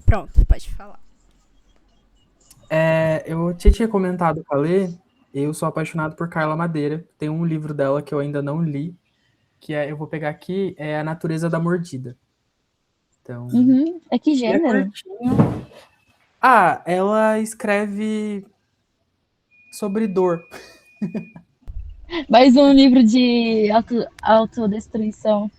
Pronto, pode falar. Eu te tinha comentado pra ler, eu sou apaixonado por Carla Madeira. Tem um livro dela que eu ainda não li, eu vou pegar aqui, é A Natureza da Mordida. Então, Uhum. É que ele é gênero? curtinho. Ah, ela escreve sobre dor. Mais um livro de autodestruição.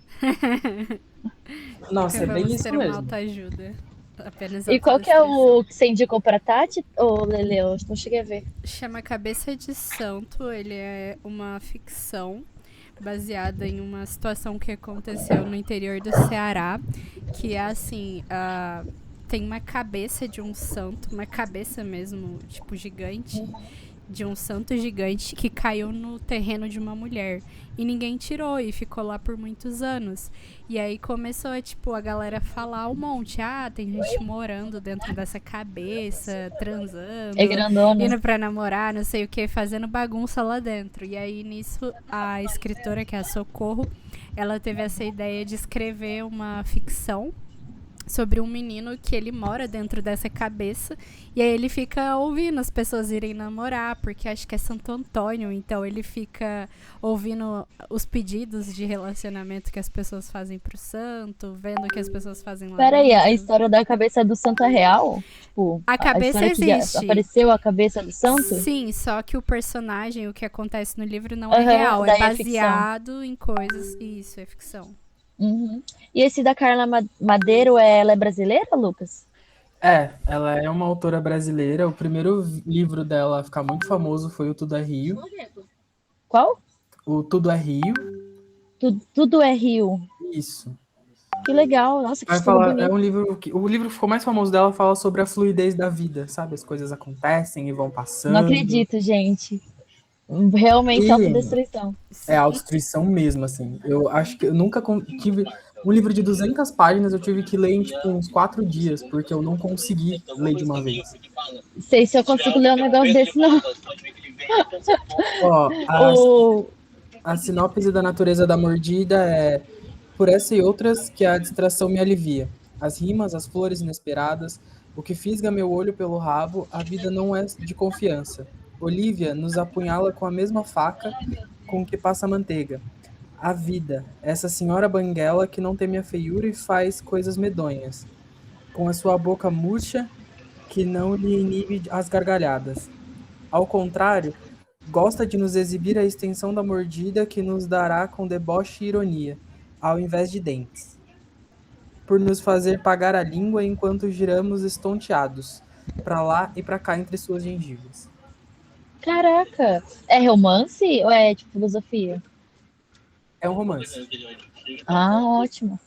Nossa, é bem Vamos isso ter uma mesmo. autoajuda. Apenas E qual que é autodestruição. o que você indicou pra Tati? Ô, Lele, eu não cheguei a ver. Chama Cabeça de Santo. Ele é uma ficção baseada em uma situação que aconteceu no interior do Ceará, que é assim, tem uma cabeça de um santo, uma cabeça mesmo, tipo, gigante, de um santo gigante que caiu no terreno de uma mulher. E ninguém tirou e ficou lá por muitos anos. E aí começou, tipo, a galera falar um monte. Ah, tem gente morando dentro dessa cabeça, É transando, grandona. indo pra namorar, não sei o que, fazendo bagunça lá dentro. E aí nisso a escritora, que é a Socorro, ela teve essa ideia de escrever uma ficção sobre um menino que ele mora dentro dessa cabeça e aí ele fica ouvindo as pessoas irem namorar, porque acho que é Santo Antônio, então ele fica ouvindo os pedidos de relacionamento que as pessoas fazem pro santo, vendo o que as pessoas fazem lá Pera aí, a dentro. história da cabeça do santo é real? Tipo, A a cabeça história que já existe. apareceu a cabeça do santo? Sim, só que o personagem, o que acontece no livro não é Aham, real, é daí é ficção. baseado em coisas. Isso, é ficção. Uhum. E esse da Carla Madeiro, ela é brasileira, Lucas? Ela é uma autora brasileira. O primeiro livro dela a ficar muito famoso foi o Tudo é Rio. Qual? O Tudo é Rio. Tudo é Rio. Isso. Que legal, nossa, que Vai título falar, é um bonito. livro que o livro que ficou mais famoso dela fala sobre a fluidez da vida, sabe? As coisas acontecem e vão Não passando. acredito, gente. Realmente E autodestruição. é Sim. autodestruição mesmo, assim. Eu acho que eu nunca tive um livro de 200 páginas, eu tive que ler em tipo uns 4 dias, porque eu não consegui ler de uma vez. Não sei se eu consigo ler um negócio desse, não. Ó, O... a sinopse da Natureza da Mordida é: por essa e outras que a distração me alivia. As rimas, as flores inesperadas, o que fisga meu olho pelo rabo, a vida não é de confiança. Olívia nos apunhala com a mesma faca com que passa a manteiga. A vida, essa senhora banguela que não teme a feiura e faz coisas medonhas, com a sua boca murcha que não lhe inibe as gargalhadas. Ao contrário, gosta de nos exibir a extensão da mordida que nos dará com deboche e ironia, ao invés de dentes, por nos fazer pagar a língua enquanto giramos estonteados, para lá e para cá entre suas gengivas. Caraca, é romance ou é tipo filosofia? É um romance. Ah, ótimo.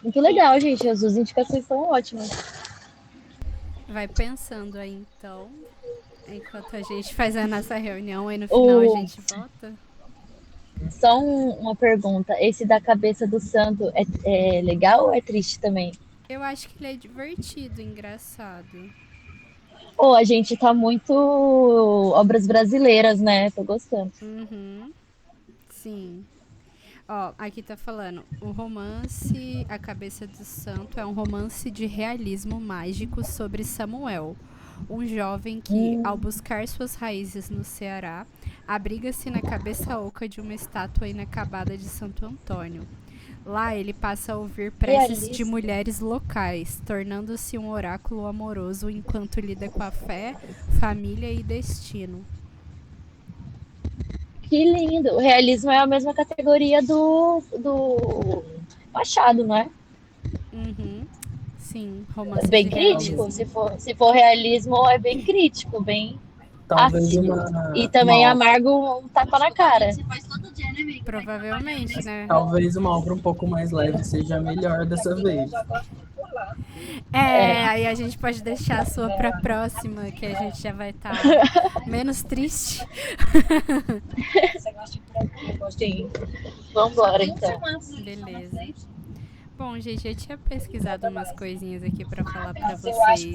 Muito legal, gente. As duas indicações são ótimas. Vai pensando aí então, enquanto a gente faz a nossa reunião, aí no final a O... gente vota. Só uma pergunta. Esse da cabeça do santo é legal ou é triste também? Eu acho que ele é divertido, engraçado. Ou a gente tá muito obras brasileiras, né? Tô gostando. Uhum, sim. Ó, aqui tá falando, o romance A Cabeça do Santo é um romance de realismo mágico sobre Samuel, um jovem que, ao buscar suas raízes no Ceará, abriga-se na cabeça oca de uma estátua inacabada de Santo Antônio. Lá ele passa a ouvir preces de Realista. mulheres locais, tornando-se um oráculo amoroso enquanto lida com a fé, família e destino. Que lindo. O realismo é a mesma categoria do Machado, não é? Uhum. Sim, É romances de bem crítico. realismo. Se for realismo, é bem crítico, bem Talvez ácido. E uma, também amargo um tapa na cara. Provavelmente, né? talvez uma obra um pouco mais leve seja melhor dessa vez. É, aí a gente pode deixar a sua pra próxima, que a gente já vai estar menos triste. Sim. Vambora, então. Beleza. Bom, gente, eu tinha pesquisado umas coisinhas aqui para falar para vocês,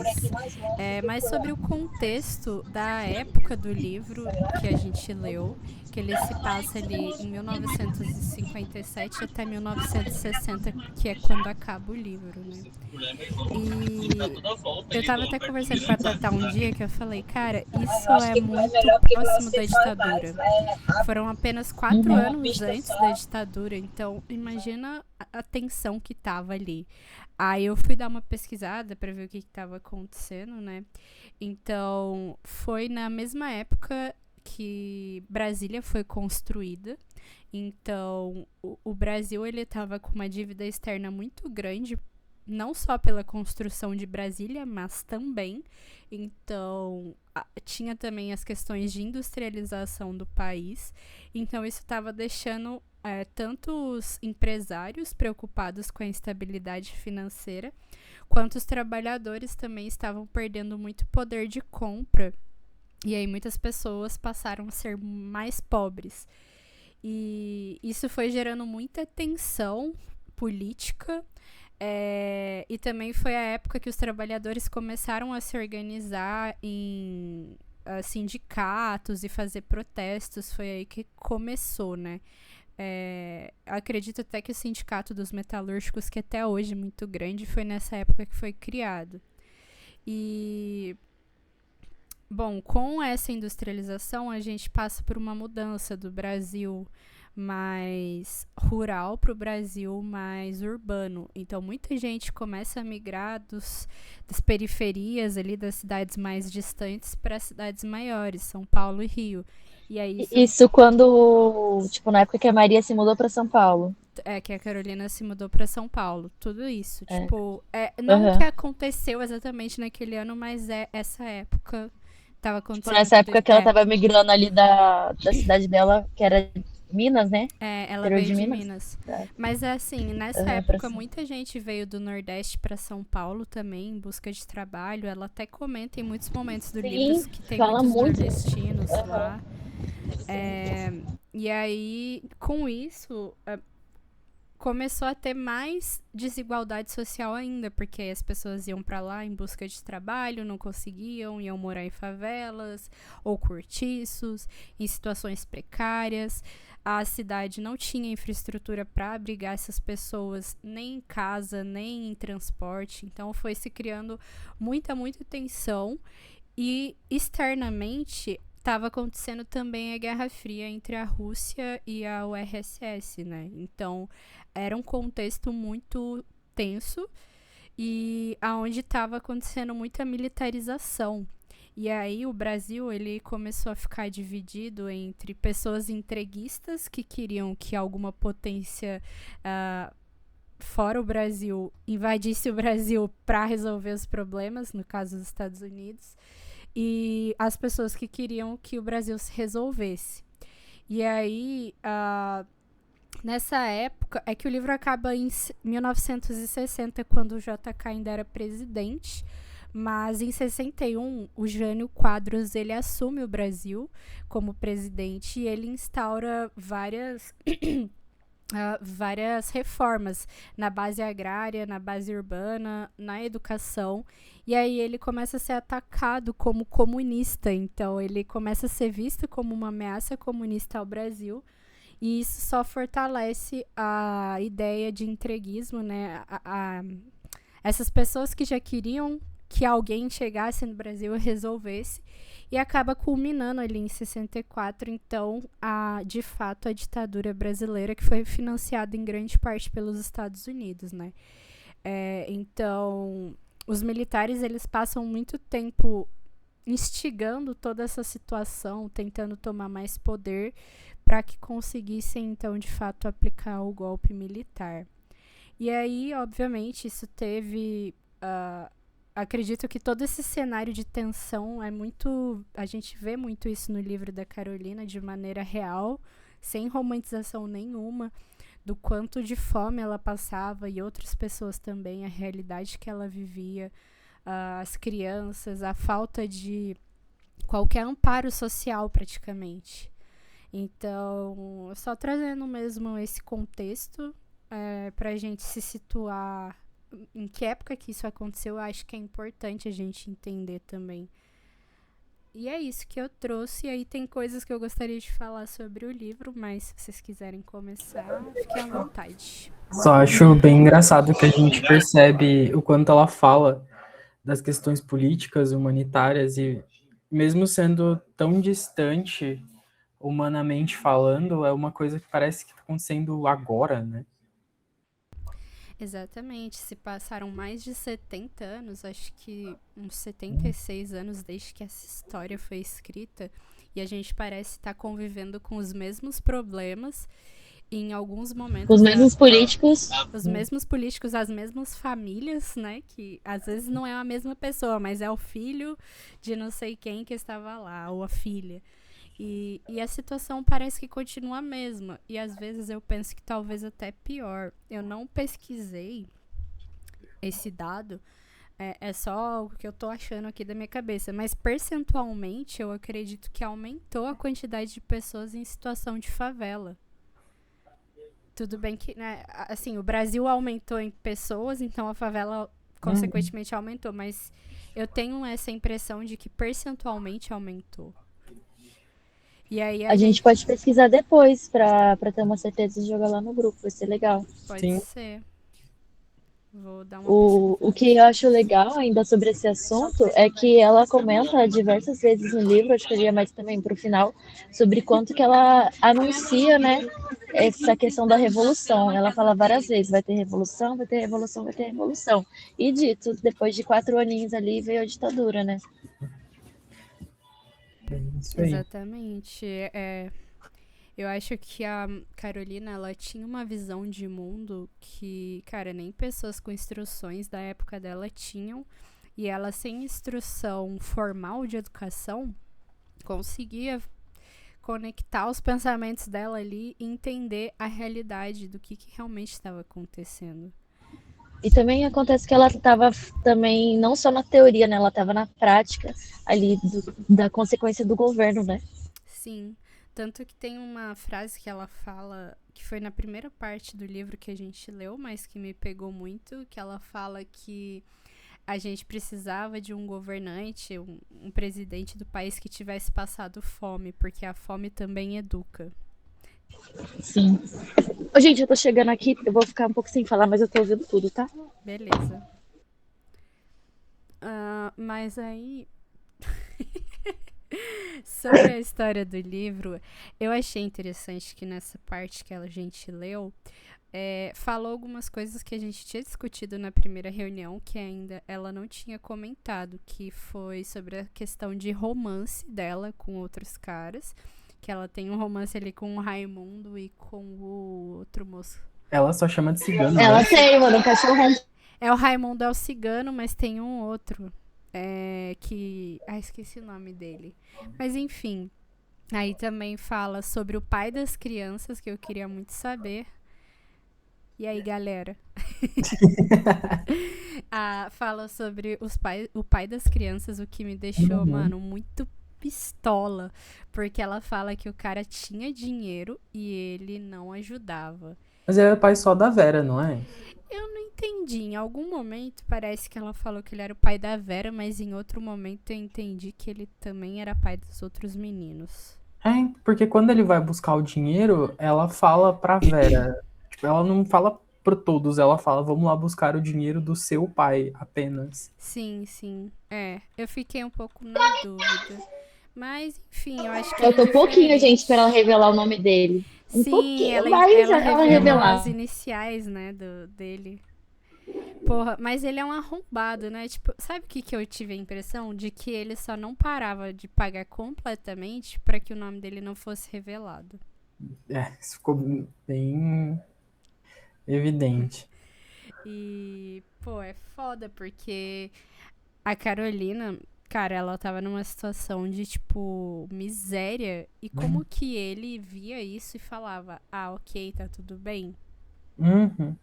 mas sobre o contexto da época do livro que a gente leu, que ele se passa ali em 1957 até 1960, que é quando acaba o livro, né? E eu tava até conversando com a Tatá um dia que eu falei, cara, isso é muito próximo da ditadura. Foram apenas 4 anos antes da ditadura, então imagina a tensão que tava ali. Aí eu fui dar uma pesquisada para ver o que estava acontecendo, né? Então foi na mesma época que Brasília foi construída. Então o Brasil ele estava com uma dívida externa muito grande, não só pela construção de Brasília, mas também. Então, tinha também as questões de industrialização do país. Então, isso estava deixando tanto os empresários preocupados com a instabilidade financeira, quanto os trabalhadores também estavam perdendo muito poder de compra. E aí, muitas pessoas passaram a ser mais pobres. E isso foi gerando muita tensão política. E também foi a época que os trabalhadores começaram a se organizar em sindicatos e fazer protestos. Foi aí que começou, né? Acredito até que o sindicato dos metalúrgicos, que até hoje é muito grande, foi nessa época que foi criado. E, bom, com essa industrialização, a gente passa por uma mudança do Brasil mais rural para o Brasil mais urbano. Então, muita gente começa a migrar das periferias ali, das cidades mais distantes para as cidades maiores, São Paulo e Rio. E aí Isso quando, tipo, na época que a Maria se mudou para São Paulo. que a Carolina se mudou para São Paulo. Tudo isso. Tipo, não Uhum. que aconteceu exatamente naquele ano, mas essa época estava Tipo, acontecendo. nessa época que ela tava migrando ali da cidade dela, que era Minas, né? Ela Interior veio de de Minas. Minas. É. Mas assim, nessa Pra época, cima. muita gente veio do Nordeste para São Paulo também, em busca de trabalho. Ela até comenta em muitos momentos do livro Sim, que tem fala muitos muito. nordestinos lá. E aí, com isso, começou a ter mais desigualdade social ainda, porque as pessoas iam para lá em busca de trabalho, não conseguiam, iam morar em favelas ou cortiços, em situações precárias. A cidade não tinha infraestrutura para abrigar essas pessoas, nem em casa, nem em transporte. Então foi se criando muita tensão. E externamente estava acontecendo também a Guerra Fria entre a Rússia e a URSS, né? Então era um contexto muito tenso e aonde estava acontecendo muita militarização. E aí o Brasil ele começou a ficar dividido entre pessoas entreguistas que queriam que alguma potência fora o Brasil invadisse o Brasil para resolver os problemas, no caso dos Estados Unidos, e as pessoas que queriam que o Brasil se resolvesse. E aí, nessa época, é que o livro acaba em 1960, quando o JK ainda era presidente, mas em 61, o Jânio Quadros ele assume o Brasil como presidente e ele instaura várias reformas na base agrária, na base urbana, na educação. E aí ele começa a ser atacado como comunista. Então ele começa a ser visto como uma ameaça comunista ao Brasil. E isso só fortalece a ideia de entreguismo, né? Essas pessoas que já queriam que alguém chegasse no Brasil e resolvesse. E acaba culminando ali em 64, então, de fato, a ditadura brasileira, que foi financiada em grande parte pelos Estados Unidos, né? Então, os militares, eles passam muito tempo instigando toda essa situação, tentando tomar mais poder, para que conseguissem, então, de fato, aplicar o golpe militar. E aí, obviamente, isso teve... acredito que todo esse cenário de tensão é muito... A gente vê muito isso no livro da Carolina de maneira real, sem romantização nenhuma, do quanto de fome ela passava e outras pessoas também, a realidade que ela vivia, as crianças, a falta de qualquer amparo social praticamente. Então, só trazendo mesmo esse contexto pra gente se situar em que época que isso aconteceu, eu acho que é importante a gente entender também. E é isso que eu trouxe. E aí tem coisas que eu gostaria de falar sobre o livro, mas se vocês quiserem começar, fiquem à vontade. Só acho bem engraçado que a gente percebe o quanto ela fala das questões políticas, humanitárias, e mesmo sendo tão distante, humanamente falando, é uma coisa que parece que está acontecendo agora, né? Exatamente, se passaram mais de 70 anos, acho que uns 76 anos desde que essa história foi escrita, e a gente parece estar convivendo com os mesmos problemas, e em alguns momentos Os mesmos políticos. os mesmos políticos, as mesmas famílias, né, que às vezes não é a mesma pessoa, mas é o filho de não sei quem que estava lá, ou a filha. E a situação parece que continua a mesma. E às vezes eu penso que talvez até pior. Eu não pesquisei esse dado, é só o que eu tô achando aqui da minha cabeça. Mas percentualmente eu acredito que aumentou a quantidade de pessoas em situação de favela. Tudo bem que, né, assim, o Brasil aumentou em pessoas, então a favela consequentemente aumentou. Mas eu tenho essa impressão de que percentualmente aumentou. E aí A gente pode pesquisar depois pra ter uma certeza de jogar lá no grupo, vai ser legal. pode Sim. ser. Vou dar uma O que eu acho legal ainda sobre esse assunto é que ela comenta diversas vezes no livro, acho que eu ia mais também para o final, sobre quanto que ela anuncia, né, essa questão da revolução. Ela fala várias vezes, vai ter revolução, vai ter revolução, vai ter revolução. E dito, depois de 4 aninhos ali veio a ditadura, né? É isso aí. Exatamente. Eu acho que a Carolina, ela tinha uma visão de mundo que, cara, nem pessoas com instruções da época dela tinham. E ela, sem instrução formal de educação, conseguia conectar os pensamentos dela ali e entender a realidade do que realmente estava acontecendo. E também acontece que ela estava também, não só na teoria, né? Ela estava na prática ali da consequência do governo, né? Sim, tanto que tem uma frase que ela fala, que foi na primeira parte do livro que a gente leu, mas que me pegou muito, que ela fala que a gente precisava de um governante, um presidente do país que tivesse passado fome, porque a fome também educa. Sim. Ô, gente, eu tô chegando aqui, eu vou ficar um pouco sem falar, mas eu tô ouvindo tudo, tá? Beleza. Mas aí, sobre a história do livro, eu achei interessante que nessa parte que a gente leu, falou algumas coisas que a gente tinha discutido na primeira reunião, que ainda ela não tinha comentado, que foi sobre a questão de romance dela com outros caras, que ela tem um romance ali com o Raimundo e com o outro moço. Ela só chama de cigano, Ela né? tem, mano, um cachorrão. O Raimundo é o cigano, mas tem um outro, que... esqueci o nome dele. Mas enfim, aí também fala sobre o pai das crianças, que eu queria muito saber. E aí, galera? Fala sobre o pai das crianças, o que me deixou, mano, muito pistola. Porque ela fala que o cara tinha dinheiro e ele não ajudava. Mas ele é pai só da Vera, não é? Eu não entendi. Em algum momento parece que ela falou que ele era o pai da Vera, mas em outro momento eu entendi que ele também era pai dos outros meninos. Porque quando ele vai buscar o dinheiro, ela fala pra Vera. Tipo, ela não fala pra todos, ela fala, vamos lá buscar o dinheiro do seu pai apenas. Sim, sim. Eu fiquei um pouco na dúvida. Mas, enfim, eu acho que é Faltou um pouquinho, gente, pra ela indiferente. revelar o nome dele. Um Sim, pouquinho, mas ela ela revelou as revelar. iniciais, né, dele. Porra, mas ele é um arrombado, né? Tipo, sabe o que eu tive a impressão? De que ele só não parava de pagar completamente pra que o nome dele não fosse revelado. Isso ficou bem evidente. E, pô, é foda porque a Carolina, cara, ela tava numa situação de, tipo, miséria. E como que ele via isso e falava, ok, tá tudo bem? Uhum.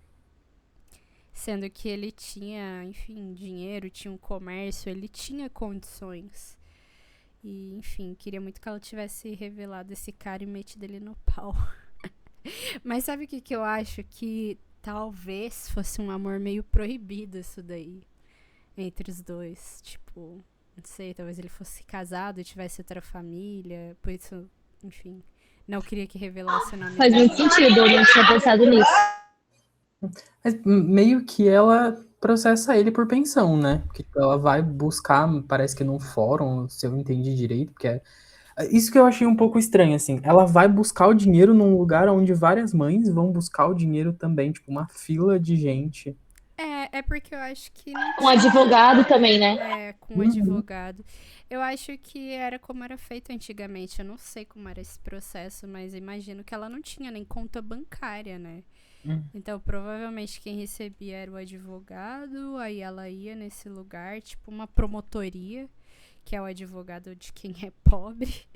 Sendo que ele tinha, enfim, dinheiro, tinha um comércio, ele tinha condições. E, enfim, queria muito que ela tivesse revelado esse cara e metido ele no pau. Mas sabe o que eu acho? Que talvez fosse um amor meio proibido isso daí, entre os dois. Tipo, não sei, talvez ele fosse casado e tivesse outra família, por isso, enfim, não queria que revelasse o nome Faz muito dele. sentido, eu não tinha pensado nisso. Mas meio que ela processa ele por pensão, né? Porque ela vai buscar, parece que num fórum, se eu entendi direito, porque isso que eu achei um pouco estranho, assim. Ela vai buscar o dinheiro num lugar onde várias mães vão buscar o dinheiro também, tipo, uma fila de gente. É porque eu acho que não Um tinha. advogado também, né? Com um Uhum. advogado. Eu acho que era como era feito antigamente. Eu não sei como era esse processo, mas imagino que ela não tinha nem conta bancária, né? Uhum. Então, provavelmente quem recebia era o advogado, aí ela ia nesse lugar, tipo uma promotoria, que é o advogado de quem é pobre,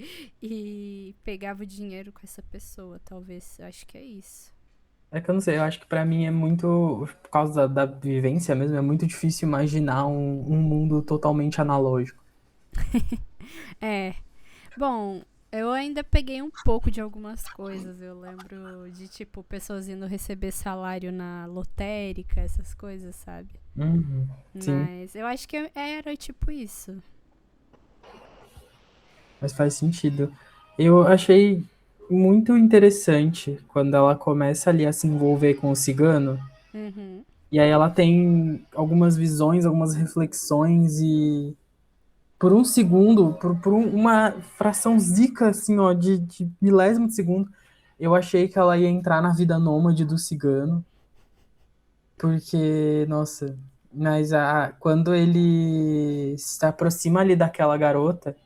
e pegava o dinheiro com essa pessoa, talvez. Acho que é isso. É que eu não sei, eu acho que pra mim é muito, por causa da vivência mesmo, é muito difícil imaginar um mundo totalmente analógico. É. Bom, eu ainda peguei um pouco de algumas coisas. Eu lembro de, tipo, pessoas indo receber salário na lotérica, essas coisas, sabe? Uhum. Sim, Mas eu acho que era tipo isso. mas faz sentido. Eu achei muito interessante quando ela começa ali a se envolver com o cigano. Uhum. E aí ela tem algumas visões, algumas reflexões e por um segundo, uma fração zica, assim, ó, de milésimo de segundo, eu achei que ela ia entrar na vida nômade do cigano, porque, nossa, mas quando ele se aproxima ali daquela garota,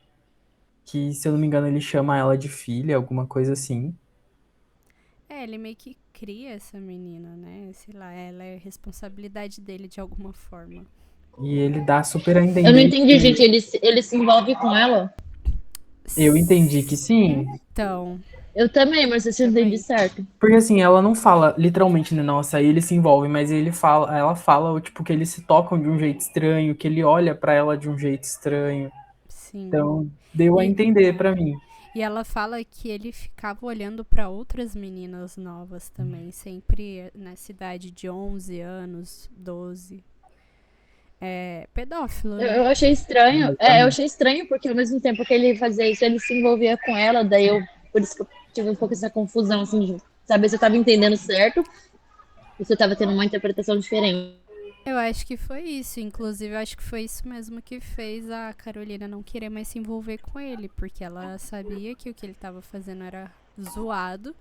que, se eu não me engano, ele chama ela de filha, alguma coisa assim, Ele meio que cria essa menina, né? Sei lá, ela é responsabilidade dele de alguma forma. e ele dá super a Eu não entender entendi, que gente. Ele se envolve com ela? eu entendi que sim. Então, Eu também, mas eu não entendi também. certo. Porque assim, ela não fala literalmente, né, nossa, aí ele se envolve, mas ela fala, tipo, que eles se tocam de um jeito estranho, que ele olha pra ela de um jeito estranho. Sim. Então, deu a E, entender pra mim. e ela fala que ele ficava olhando pra outras meninas novas também, sempre na cidade de 11 anos, 12. É pedófilo, Eu né? achei estranho. Eu Exatamente. achei estranho porque ao mesmo tempo que ele fazia isso, ele se envolvia com ela. Daí eu, por isso que eu tive um pouco essa confusão, assim, de saber se eu tava entendendo certo ou se eu tava tendo uma interpretação diferente. Eu acho que foi isso. Inclusive, eu acho que foi isso mesmo que fez a Carolina não querer mais se envolver com ele. Porque ela sabia que o que ele tava fazendo era zoado.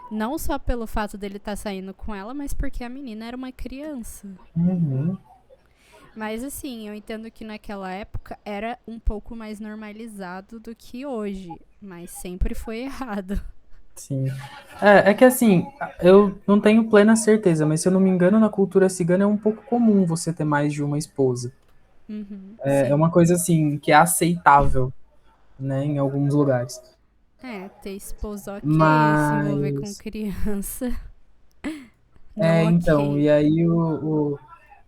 Não só pelo fato dele estar saindo com ela, mas porque a menina era uma criança. Uhum, Mas assim, eu entendo que naquela época era um pouco mais normalizado do que hoje. Mas sempre foi errado. sim. É que assim, eu não tenho plena certeza, mas se eu não me engano, na cultura cigana é um pouco comum você ter mais de uma esposa. Uhum, É sim. uma coisa assim, que é aceitável, né, em alguns lugares. Ter esposa ok, se envolver com Mas, criança não então, ok. e aí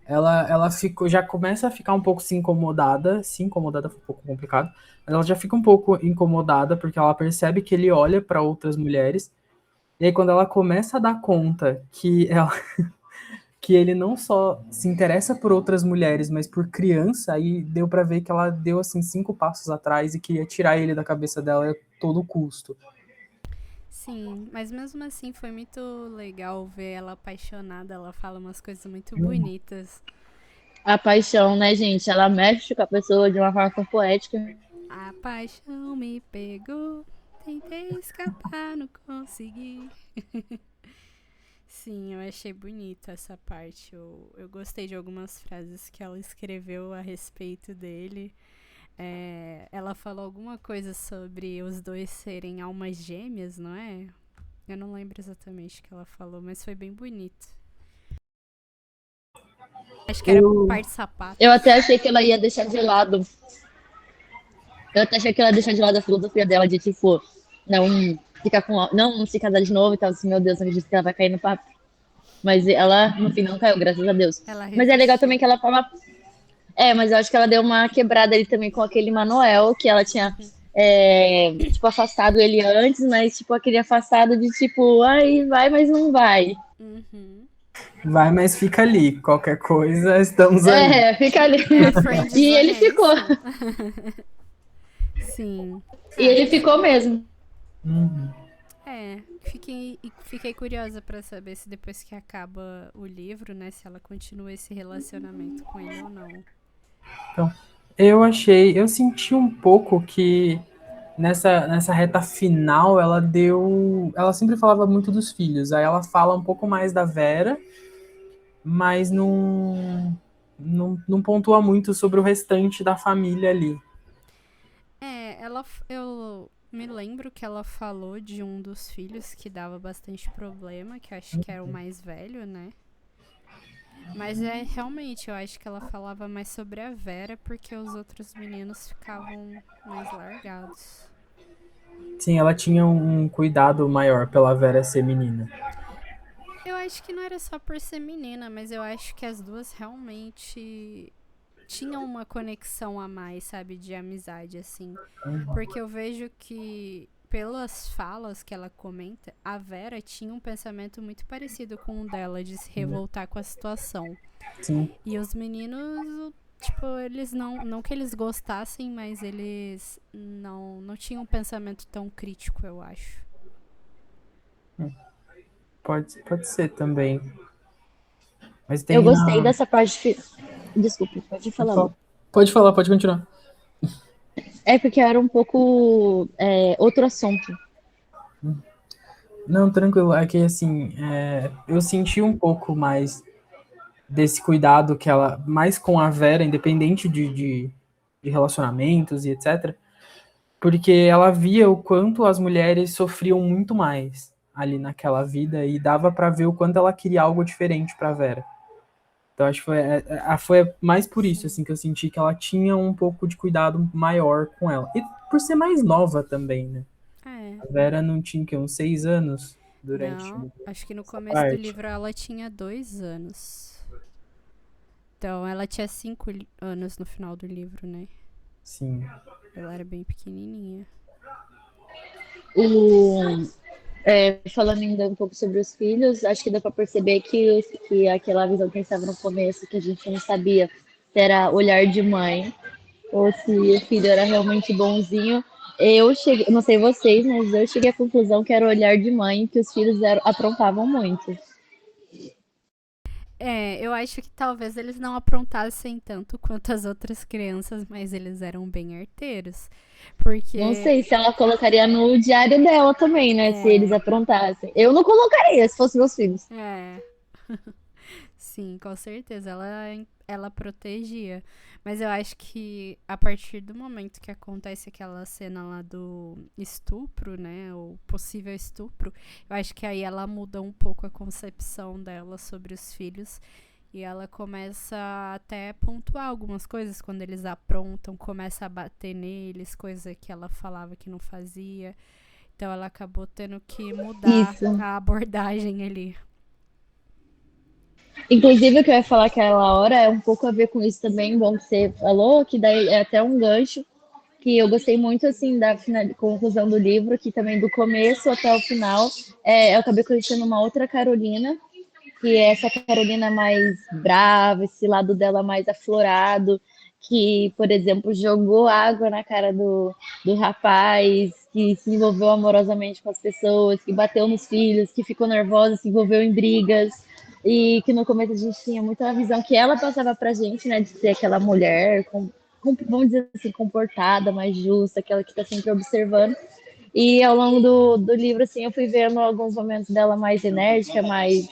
ela ficou, já começa a ficar um pouco se incomodada foi um pouco complicado, mas ela já fica um pouco incomodada porque ela percebe que ele olha para outras mulheres, e aí quando ela começa a dar conta que ele não só se interessa por outras mulheres, mas por criança, aí deu para ver que ela deu assim 5 passos atrás e queria tirar ele da cabeça dela a todo custo. Sim, mas mesmo assim foi muito legal ver ela apaixonada. Ela fala umas coisas muito Hum, bonitas. A paixão, né, gente? Ela mexe com a pessoa de uma forma tão poética. A paixão me pegou, tentei escapar, não consegui. Sim, eu achei bonita essa parte. Eu gostei de algumas frases que ela escreveu a respeito dele. Ela falou alguma coisa sobre os dois serem almas gêmeas, não é? Eu não lembro exatamente o que ela falou, mas foi bem bonito. Acho que era Eu, par de sapato. Eu até achei que ela ia deixar de lado. Eu até achei que ela ia deixar de lado a filosofia dela de, tipo, não ficar com. Não se casar de novo e tal. Assim, meu Deus, não acredito que ela vai cair no papo. Mas ela, no fim, não caiu, graças a Deus. Ela Mas é legal também resistiu. que ela fala. Mas eu acho que ela deu uma quebrada ali também com aquele Manuel, que ela tinha, tipo, afastado ele antes, mas, tipo, aquele afastado de, tipo, ai, vai, mas não vai. Uhum. Vai, mas fica ali. Qualquer coisa, estamos aí. Fica ali. É a friend E zone, ele é ficou. isso? Sim. E Ah, ele ficou mesmo. Uhum. fiquei curiosa pra saber se depois que acaba o livro, né, se ela continua esse relacionamento com ele ou não. Então, eu senti um pouco que nessa reta final ela sempre falava muito dos filhos, aí ela fala um pouco mais da Vera, mas não pontua muito sobre o restante da família ali. Eu me lembro que ela falou de um dos filhos que dava bastante problema, que eu acho que era o mais velho, né? Mas realmente, eu acho que ela falava mais sobre a Vera porque os outros meninos ficavam mais largados. Sim, ela tinha um cuidado maior pela Vera ser menina. Eu acho que não era só por ser menina, mas eu acho que as duas realmente tinham uma conexão a mais, sabe, de amizade, assim. Porque eu vejo que, pelas falas que ela comenta, a Vera tinha um pensamento muito parecido com o dela, de se revoltar com a situação. Sim. E os meninos, tipo, eles não que eles gostassem, mas eles não tinham um pensamento tão crítico, eu acho. Pode ser também. Mas Eu tem gostei a. dessa parte. Desculpa, pode Pode falar, falar, Lu. pode continuar. É porque era um pouco outro assunto. Não, tranquilo. É que assim, eu senti um pouco mais desse cuidado que ela, mais com a Vera, independente de relacionamentos e etc. Porque ela via o quanto as mulheres sofriam muito mais ali naquela vida e dava pra ver o quanto ela queria algo diferente pra Vera. Então acho que foi mais por isso Sim. assim que eu senti que ela tinha um pouco de cuidado maior com ela. E por ser mais nova também, né? É. A Vera não tinha que, uns 6 anos durante Não, acho que no essa começo do parte. livro ela tinha 2 anos. Então ela tinha 5 anos no final do livro, né? Sim. Ela era bem pequenininha. O, falando ainda um pouco sobre os filhos, acho que dá para perceber que aquela visão que a gente estava no começo, que a gente não sabia se era olhar de mãe ou se o filho era realmente bonzinho. Eu cheguei, não sei vocês, mas eu cheguei à conclusão que era olhar de mãe, que os filhos aprontavam muito. Eu acho que talvez eles não aprontassem tanto quanto as outras crianças, mas eles eram bem arteiros. Não Porque, sei se ela colocaria no diário dela também, né? Se eles é, aprontassem. Eu não colocaria se fossem meus filhos. é, sim, com certeza, ela protegia. Mas eu acho que a partir do momento que acontece aquela cena lá do estupro, né, o possível estupro, eu acho que aí ela muda um pouco a concepção dela sobre os filhos. E ela começa até a pontuar algumas coisas quando eles aprontam, começa a bater neles, coisa que ela falava que não fazia. Então ela acabou tendo que mudar Isso. a abordagem ali. Inclusive, o que eu ia falar aquela hora é um pouco a ver com isso também, bom que você falou, que daí é até um gancho, que eu gostei muito, assim, da conclusão do livro, que também do começo até o final, eu acabei conhecendo uma outra Carolina, que é essa Carolina mais brava, esse lado dela mais aflorado, que, por exemplo, jogou água na cara do rapaz, que se envolveu amorosamente com as pessoas, que bateu nos filhos, que ficou nervosa, se envolveu em brigas, e que no começo a gente tinha muita visão que ela passava pra gente, né, de ser aquela mulher, vamos dizer assim, comportada, mais justa, aquela que está sempre observando. E ao longo do livro, assim, eu fui vendo alguns momentos dela mais enérgica, mais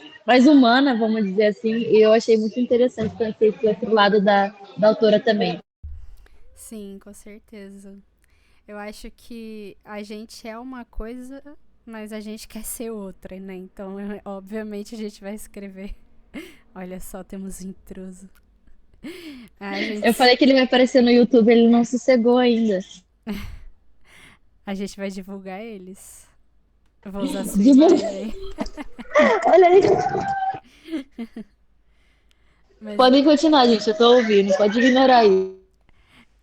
humana, vamos dizer assim, e eu achei muito interessante conhecer esse outro lado da autora também. Sim, com certeza. Eu acho que a gente é uma coisa, mas a gente quer ser outra, né? Então, obviamente, a gente vai escrever. Olha só, temos um intruso. A Eu gente, falei que ele vai aparecer no YouTube, ele não sossegou ainda. a gente vai divulgar eles. Eu vou usar a sua Divulga. imagem. Olha aí. Mas, Podem continuar, gente, eu tô ouvindo, pode ignorar aí.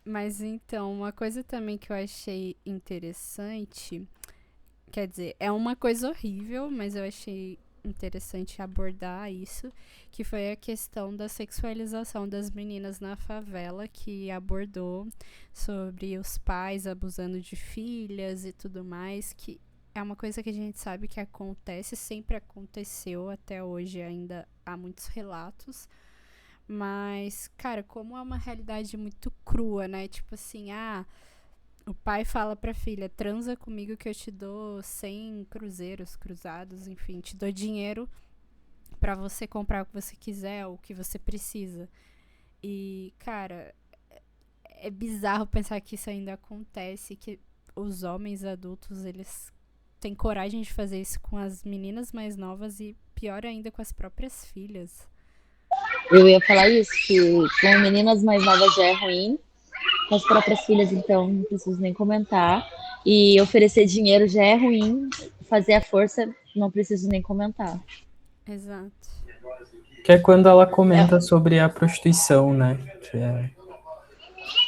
mas então, uma coisa também que eu achei interessante, quer dizer, é uma coisa horrível, mas eu achei interessante abordar isso, que foi a questão da sexualização das meninas na favela, que abordou sobre os pais abusando de filhas e tudo mais, que é uma coisa que a gente sabe que acontece, sempre aconteceu, até hoje ainda há muitos relatos. Mas, cara, como é uma realidade muito crua, né? Tipo assim, o pai fala pra filha, transa comigo que eu te dou 100 cruzeiros, cruzados, enfim, te dou dinheiro pra você comprar o que você quiser, ou o que você precisa. E, cara, é bizarro pensar que isso ainda acontece, que os homens adultos, eles têm coragem de fazer isso com as meninas mais novas e pior ainda com as próprias filhas. Eu ia falar isso, que com meninas mais novas já é ruim, com as próprias filhas, então, não preciso nem comentar. E oferecer dinheiro já é ruim, fazer a força, não preciso nem comentar. Exato. Que é quando ela É, comenta sobre a prostituição, né? Que é...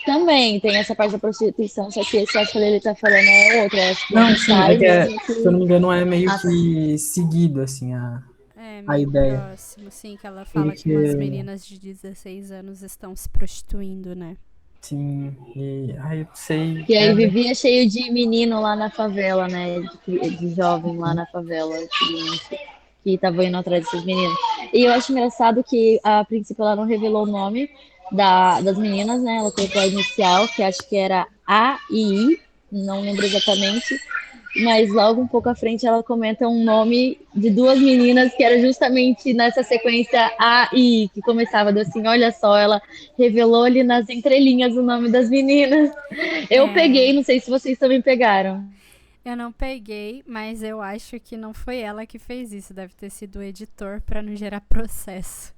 também tem essa parte da prostituição, só que esse acho que ele tá falando é outro, eu acho que Não, não sim, é sai que é, mesmo se eu não que. me engano, é meio Ah, que seguido, assim, É a meio ideia. próximo, sim, que ela fala que umas Porque, meninas de 16 anos estão se prostituindo, né? sim, e aí eu sei, que aí vivia cheio de menino lá na favela, né? De jovem lá na favela, que estavam indo atrás desses meninos. E eu acho engraçado que a princípio ela não revelou o nome das meninas, né? Ela colocou a inicial, que acho que era A e I, não lembro exatamente. Mas logo um pouco à frente ela comenta um nome de duas meninas que era justamente nessa sequência A e I, que começava do assim, olha só, ela revelou ali nas entrelinhas o nome das meninas. Eu É, peguei, não sei se vocês também pegaram. eu não peguei, mas eu acho que não foi ela que fez isso. Deve ter sido o editor pra não gerar processo.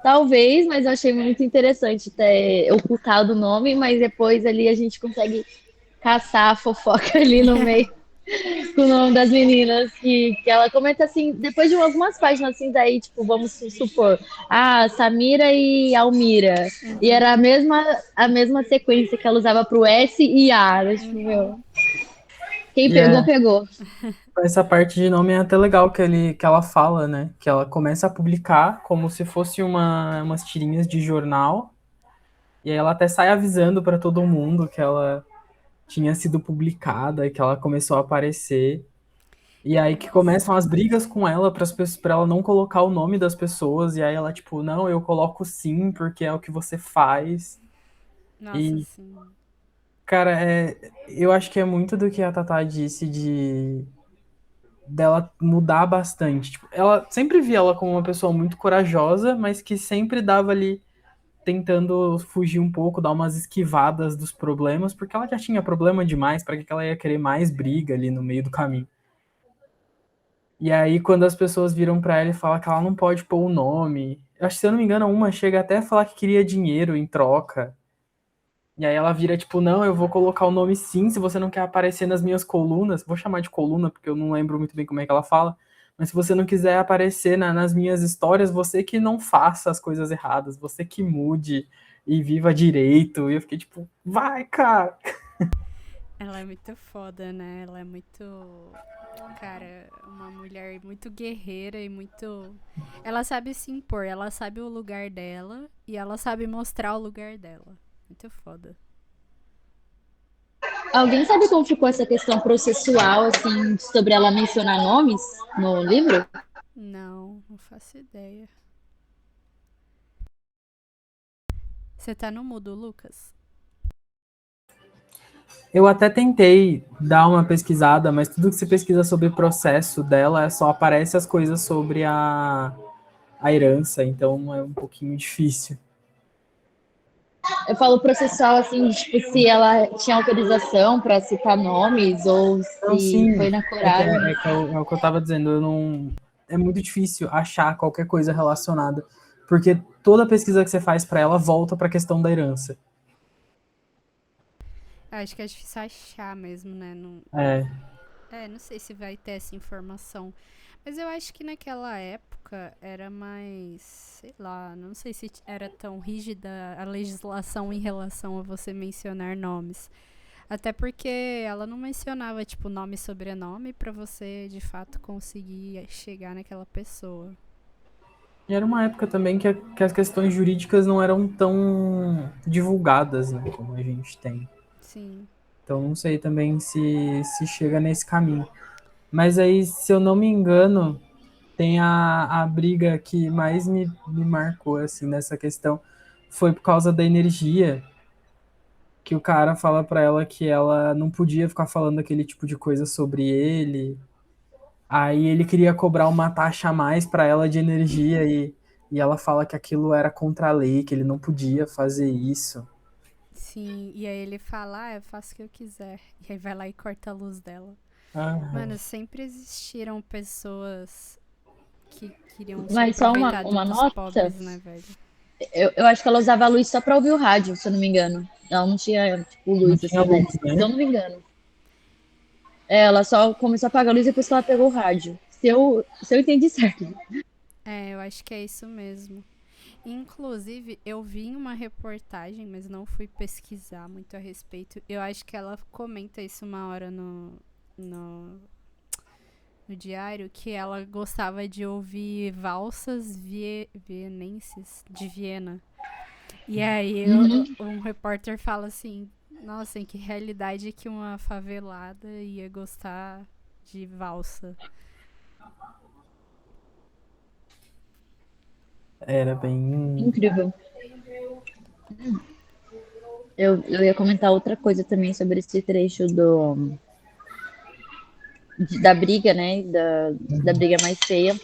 Talvez, mas eu achei muito interessante ter ocultado o nome, mas depois ali a gente consegue caçar a fofoca ali no meio com o nome das meninas, que ela comenta assim, depois de algumas páginas assim, daí, tipo, vamos supor, Samira e Almira. E Uhum, era a mesma sequência que ela usava pro S e A. Né? Tipo, uhum. meu, quem e pegou, é, pegou. essa parte de nome é até legal que ela fala, né? Que ela começa a publicar como se fosse umas tirinhas de jornal, e aí ela até sai avisando para todo mundo que ela tinha sido publicada e que ela começou a aparecer. E aí que começam as brigas com ela para ela não colocar o nome das pessoas, e aí ela, tipo, não, eu coloco sim, porque é o que você faz. Nossa, E, sim. cara, eu acho que é muito do que a Tatá disse de dela mudar bastante. Tipo, ela sempre via ela como uma pessoa muito corajosa, mas que sempre dava ali tentando fugir um pouco, dar umas esquivadas dos problemas, porque ela já tinha problema demais, para que ela ia querer mais briga ali no meio do caminho. E aí, quando as pessoas viram pra ela e falam que ela não pode pôr o nome, eu acho que, se eu não me engano, uma chega até a falar que queria dinheiro em troca. E aí ela vira tipo, não, eu vou colocar o nome sim, se você não quer aparecer nas minhas colunas. Vou chamar de coluna, porque eu não lembro muito bem como é que ela fala. Mas se você não quiser aparecer nas minhas histórias, você que não faça as coisas erradas, você que mude e viva direito. E eu fiquei tipo, vai, cara! Ela é muito foda, né? Ela é muito. Cara, uma mulher muito guerreira e muito. Ela sabe se impor, ela sabe o lugar dela e ela sabe mostrar o lugar dela. Muito foda. Alguém sabe como ficou essa questão processual, assim, sobre ela mencionar nomes no livro? Não, não faço ideia. Você tá no mudo, Lucas? Eu até tentei dar uma pesquisada, mas tudo que você pesquisa sobre o processo dela só aparece as coisas sobre a herança, então é um pouquinho difícil. Eu falo processual, assim, tipo, se ela tinha autorização para citar nomes ou Então, se sim, foi na coragem. é o que eu estava dizendo, eu não, é muito difícil achar qualquer coisa relacionada, porque toda pesquisa que você faz para ela volta para a questão da herança. Acho que é difícil achar mesmo, né? Não, É, não sei se vai ter essa informação. Mas eu acho que naquela época era mais, sei lá, não sei se era tão rígida a legislação em relação a você mencionar nomes. Até porque ela não mencionava, tipo, nome e sobrenome pra você, de fato, conseguir chegar naquela pessoa. E era uma época também que as questões jurídicas não eram tão divulgadas, né, como a gente tem. Sim. Então não sei também se chega nesse caminho. Mas aí, se eu não me engano, tem a briga que mais me marcou, assim, nessa questão, foi por causa da energia, que o cara fala pra ela que ela não podia ficar falando aquele tipo de coisa sobre ele. Aí ele queria cobrar uma taxa a mais pra ela de energia e ela fala que aquilo era contra a lei, que ele não podia fazer isso. Sim, e aí ele fala, eu faço o que eu quiser. E aí vai lá e corta a luz dela. Ah, Mano, sempre existiram pessoas que queriam se Mas só aproveitar uma dos nota, pobres, né, velho? eu acho que ela usava a luz só pra ouvir o rádio, se eu não me engano. Ela não tinha, tipo, não luz tinha assim, né? luz, Se né? eu não me engano. Ela só começou a apagar a luz depois que ela pegou o rádio. Se eu entendi certo. É, eu acho que é isso mesmo. Inclusive, eu vi em uma reportagem, mas não fui pesquisar muito a respeito. Eu acho que ela comenta isso uma hora no, no diário, que ela gostava de ouvir valsas vienenses de Viena. E aí Uhum. um repórter fala assim, nossa, em que realidade que uma favelada ia gostar de valsa? Era bem. Incrível. Eu ia comentar outra coisa também sobre esse trecho da briga, né? Da briga mais feia.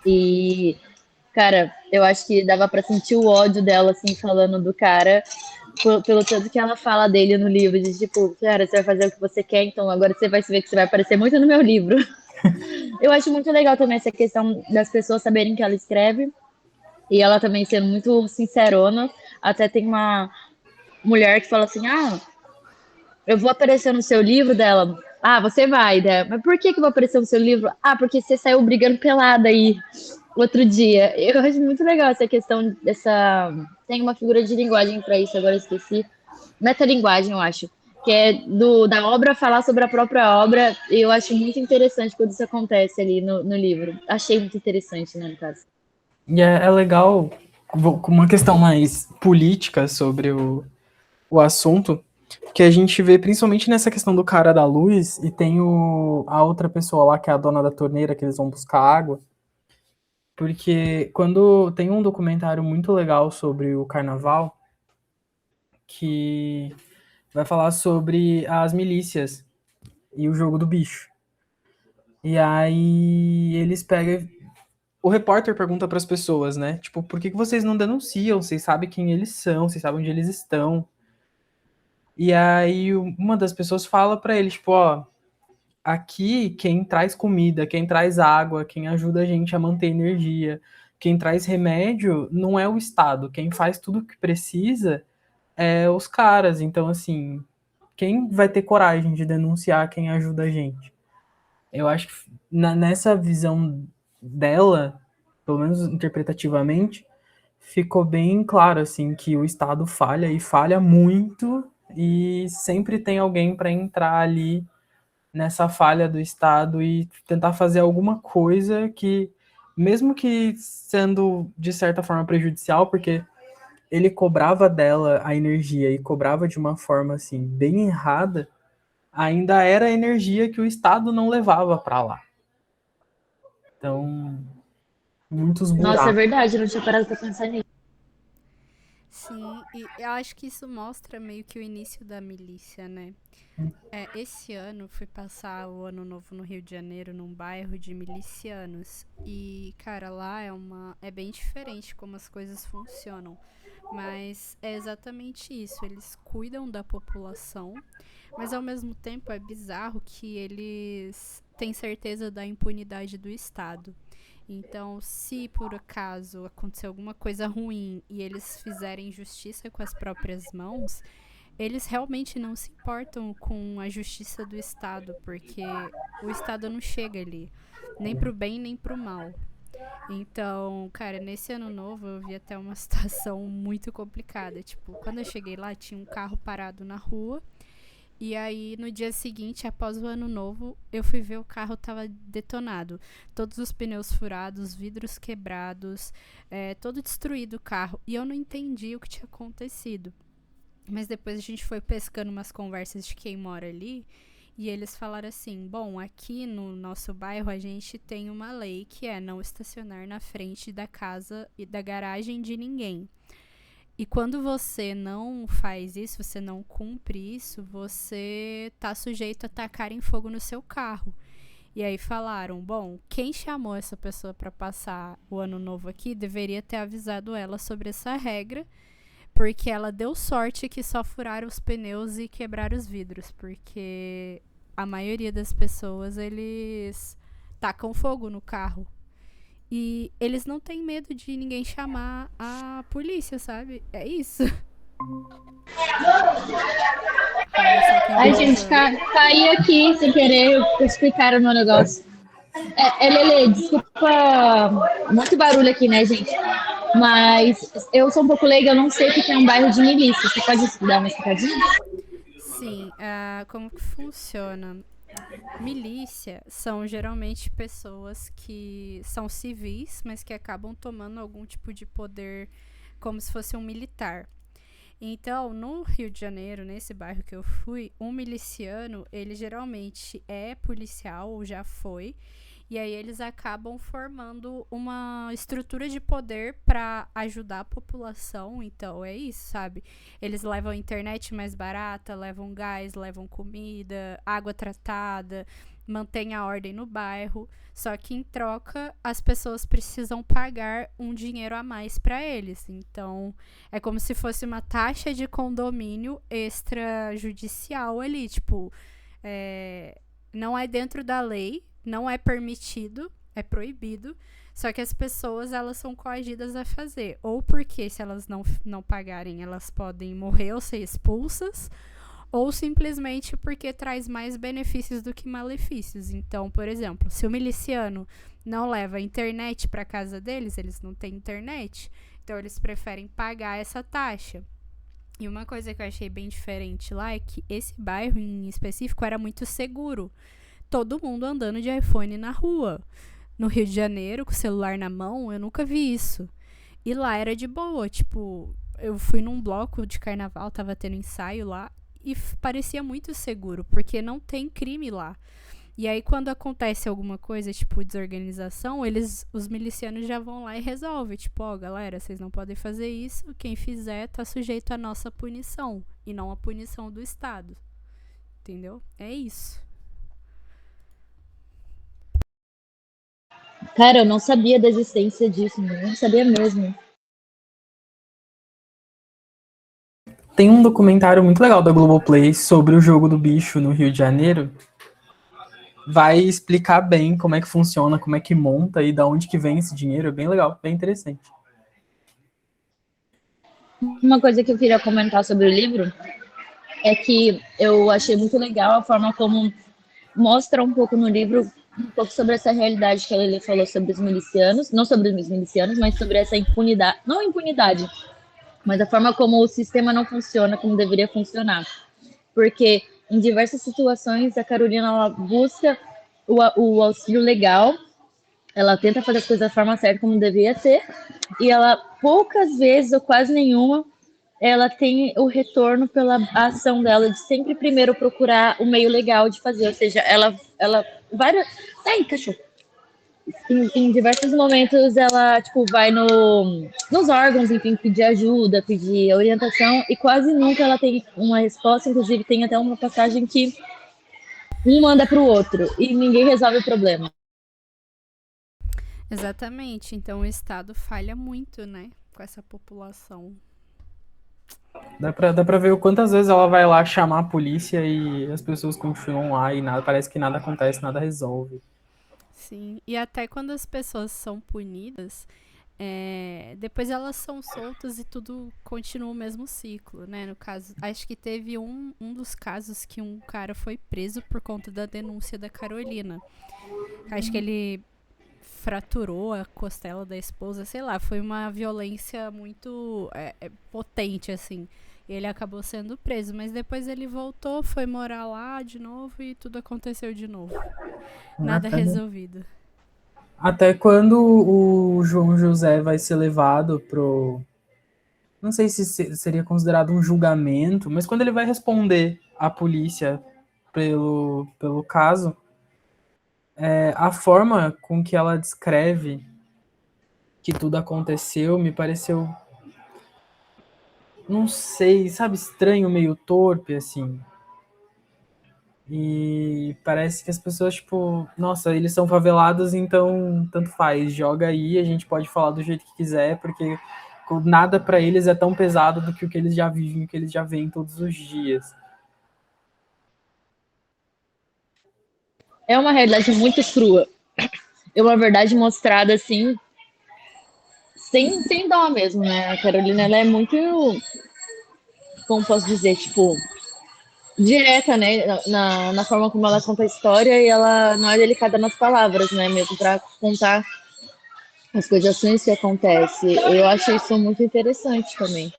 E, cara, eu acho que dava pra sentir o ódio dela, assim, falando do cara, pelo tanto que ela fala dele no livro, de tipo, cara, você vai fazer o que você quer, então agora você vai ver que você vai aparecer muito no meu livro. Eu acho muito legal também essa questão das pessoas saberem que ela escreve e ela também sendo muito sincerona. Até tem uma mulher que fala assim: ah, eu vou aparecer no seu livro dela. Ah, você vai, né? Mas por que eu vou aparecer no seu livro? Ah, porque você saiu brigando pelada aí outro dia. Eu acho muito legal essa questão dessa. Tem uma figura de linguagem para isso, agora eu esqueci. Metalinguagem, eu acho. Que é da obra falar sobre a própria obra. E eu acho muito interessante quando isso acontece ali no livro. Achei muito interessante, né, no caso. E é legal, com uma questão mais política sobre o assunto, que a gente vê principalmente nessa questão do cara da luz, e tem a outra pessoa lá, que é a dona da torneira, que eles vão buscar água. Porque quando tem um documentário muito legal sobre o carnaval, que vai falar sobre as milícias e o jogo do bicho. E aí eles pegam. O repórter pergunta para as pessoas, né? Tipo, por que vocês não denunciam? Vocês sabem quem eles são, vocês sabem onde eles estão. E aí uma das pessoas fala para eles, tipo, ó, aqui quem traz comida, quem traz água, quem ajuda a gente a manter energia, quem traz remédio não é o Estado, quem faz tudo o que precisa é os caras. Então, assim, quem vai ter coragem de denunciar quem ajuda a gente? Eu acho que nessa visão dela, pelo menos interpretativamente, ficou bem claro assim que o Estado falha e falha muito e sempre tem alguém para entrar ali nessa falha do Estado e tentar fazer alguma coisa que, mesmo que sendo de certa forma prejudicial, porque ele cobrava dela a energia e cobrava de uma forma assim bem errada, ainda era a energia que o Estado não levava para lá. Então, muitos Nossa, é buracos. verdade, eu não tinha parado pra pensar nisso. Sim, e eu acho que isso mostra meio que o início da milícia, né? Esse ano fui passar o ano novo no Rio de Janeiro, num bairro de milicianos. E, cara, lá é bem diferente como as coisas funcionam. Mas é exatamente isso. Eles cuidam da população, mas ao mesmo tempo é bizarro que eles têm certeza da impunidade do Estado. Então, se por acaso acontecer alguma coisa ruim e eles fizerem justiça com as próprias mãos, eles realmente não se importam com a justiça do Estado, porque o Estado não chega ali, nem pro bem nem pro mal. Então, cara, nesse ano novo eu vi até uma situação muito complicada. Tipo, quando eu cheguei lá, tinha um carro parado na rua E aí, no dia seguinte, após o ano novo, eu fui ver o carro tava detonado. Todos os pneus furados, vidros quebrados, todo destruído o carro. E eu não entendi o que tinha acontecido. Mas depois a gente foi pescando umas conversas de quem mora ali. E eles falaram assim: bom, aqui no nosso bairro a gente tem uma lei que é não estacionar na frente da casa e da garagem de ninguém. E quando você não faz isso, você não cumpre isso, você tá sujeito a tacarem fogo no seu carro. E aí falaram: bom, quem chamou essa pessoa para passar o ano novo aqui deveria ter avisado ela sobre essa regra, porque ela deu sorte que só furaram os pneus e quebraram os vidros, porque a maioria das pessoas, eles tacam fogo no carro. E eles não têm medo de ninguém chamar a polícia, sabe? É isso. Olha só quem Ai, tá gente, usando. caí aqui sem querer explicar o meu negócio. Lele, desculpa, muito barulho aqui, né, gente? Mas eu sou um pouco leiga, eu não sei o que é um bairro de milícia. Você pode dar uma explicadinha? Sim, como que funciona? Milícia são geralmente pessoas que são civis, mas que acabam tomando algum tipo de poder como se fosse um militar. Então, no Rio de Janeiro, nesse bairro que eu fui, um miliciano, ele geralmente é policial ou já foi, e aí eles acabam formando uma estrutura de poder para ajudar a população. Então, é isso, sabe? Eles levam internet mais barata, levam gás, levam comida, água tratada, mantêm a ordem no bairro. Só que em troca, as pessoas precisam pagar um dinheiro a mais para eles. Então, é como se fosse uma taxa de condomínio extrajudicial ali. Tipo, não é dentro da lei, não é permitido, é proibido. Só que as pessoas, elas são coagidas a fazer. Ou porque, se elas não pagarem, elas podem morrer ou ser expulsas. Ou simplesmente porque traz mais benefícios do que malefícios. Então, por exemplo, se o miliciano não leva a internet para casa deles, eles não têm internet, então eles preferem pagar essa taxa. E uma coisa que eu achei bem diferente lá é que esse bairro em específico era muito seguro. Todo mundo andando de iPhone na rua. No Rio de Janeiro, com o celular na mão, eu nunca vi isso. E lá era de boa, tipo, eu fui num bloco de carnaval, tava tendo ensaio lá, e parecia muito seguro, porque não tem crime lá. E aí, quando acontece alguma coisa, tipo desorganização, os milicianos já vão lá e resolvem. Tipo, ó, galera, vocês não podem fazer isso, quem fizer tá sujeito à nossa punição, e não à punição do Estado. Entendeu? É isso. Cara, eu não sabia da existência disso, não sabia mesmo. Tem um documentário muito legal da Globoplay sobre o jogo do bicho no Rio de Janeiro. Vai explicar bem como é que funciona, como é que monta e da onde que vem esse dinheiro. É bem legal, bem interessante. Uma coisa que eu queria comentar sobre o livro é que eu achei muito legal a forma como mostra um pouco no livro um pouco sobre essa realidade que ele falou sobre os milicianos, não sobre os milicianos, mas sobre essa impunidade, não impunidade, mas a forma como o sistema não funciona como deveria funcionar. Porque em diversas situações a Carolina ela busca o auxílio legal, ela tenta fazer as coisas da forma certa como deveria ser, e ela poucas vezes ou quase nenhuma ela tem o retorno pela ação dela de sempre primeiro procurar o meio legal de fazer, ou seja, ela várias, ai, cachorro, em diversos momentos ela tipo vai nos órgãos, enfim, pedir ajuda, pedir orientação e quase nunca ela tem uma resposta, inclusive tem até uma passagem que um manda para o outro e ninguém resolve o problema. Exatamente. Então o Estado falha muito, né? Com essa população. Dá pra ver o quantas vezes ela vai lá chamar a polícia e as pessoas continuam lá e nada, parece que nada acontece, nada resolve. Sim. E até quando as pessoas são punidas, depois elas são soltas e tudo continua o mesmo ciclo, né? No caso, acho que teve um dos casos que um cara foi preso por conta da denúncia da Carolina. Acho que ele fraturou a costela da esposa, sei lá, foi uma violência muito potente, assim. Ele acabou sendo preso, mas depois ele voltou, foi morar lá de novo e tudo aconteceu de novo. Nada Até, resolvido. até quando o João José vai ser levado pro. Não sei se seria considerado um julgamento, mas quando ele vai responder à polícia pelo caso, a forma com que ela descreve que tudo aconteceu me pareceu, não sei, sabe, estranho, meio torpe, assim. E parece que as pessoas, tipo, nossa, eles são favelados, então tanto faz, joga aí, a gente pode falar do jeito que quiser, porque nada pra eles é tão pesado do que o que eles já vivem, o que eles já veem todos os dias. É uma realidade muito crua. É uma verdade mostrada assim, sem dó mesmo, né? A Carolina, ela é muito, como posso dizer, tipo, direta, né? Na forma como ela conta a história e ela não é delicada nas palavras, né? Mesmo para contar as coisas assim que acontecem. Eu acho isso muito interessante também.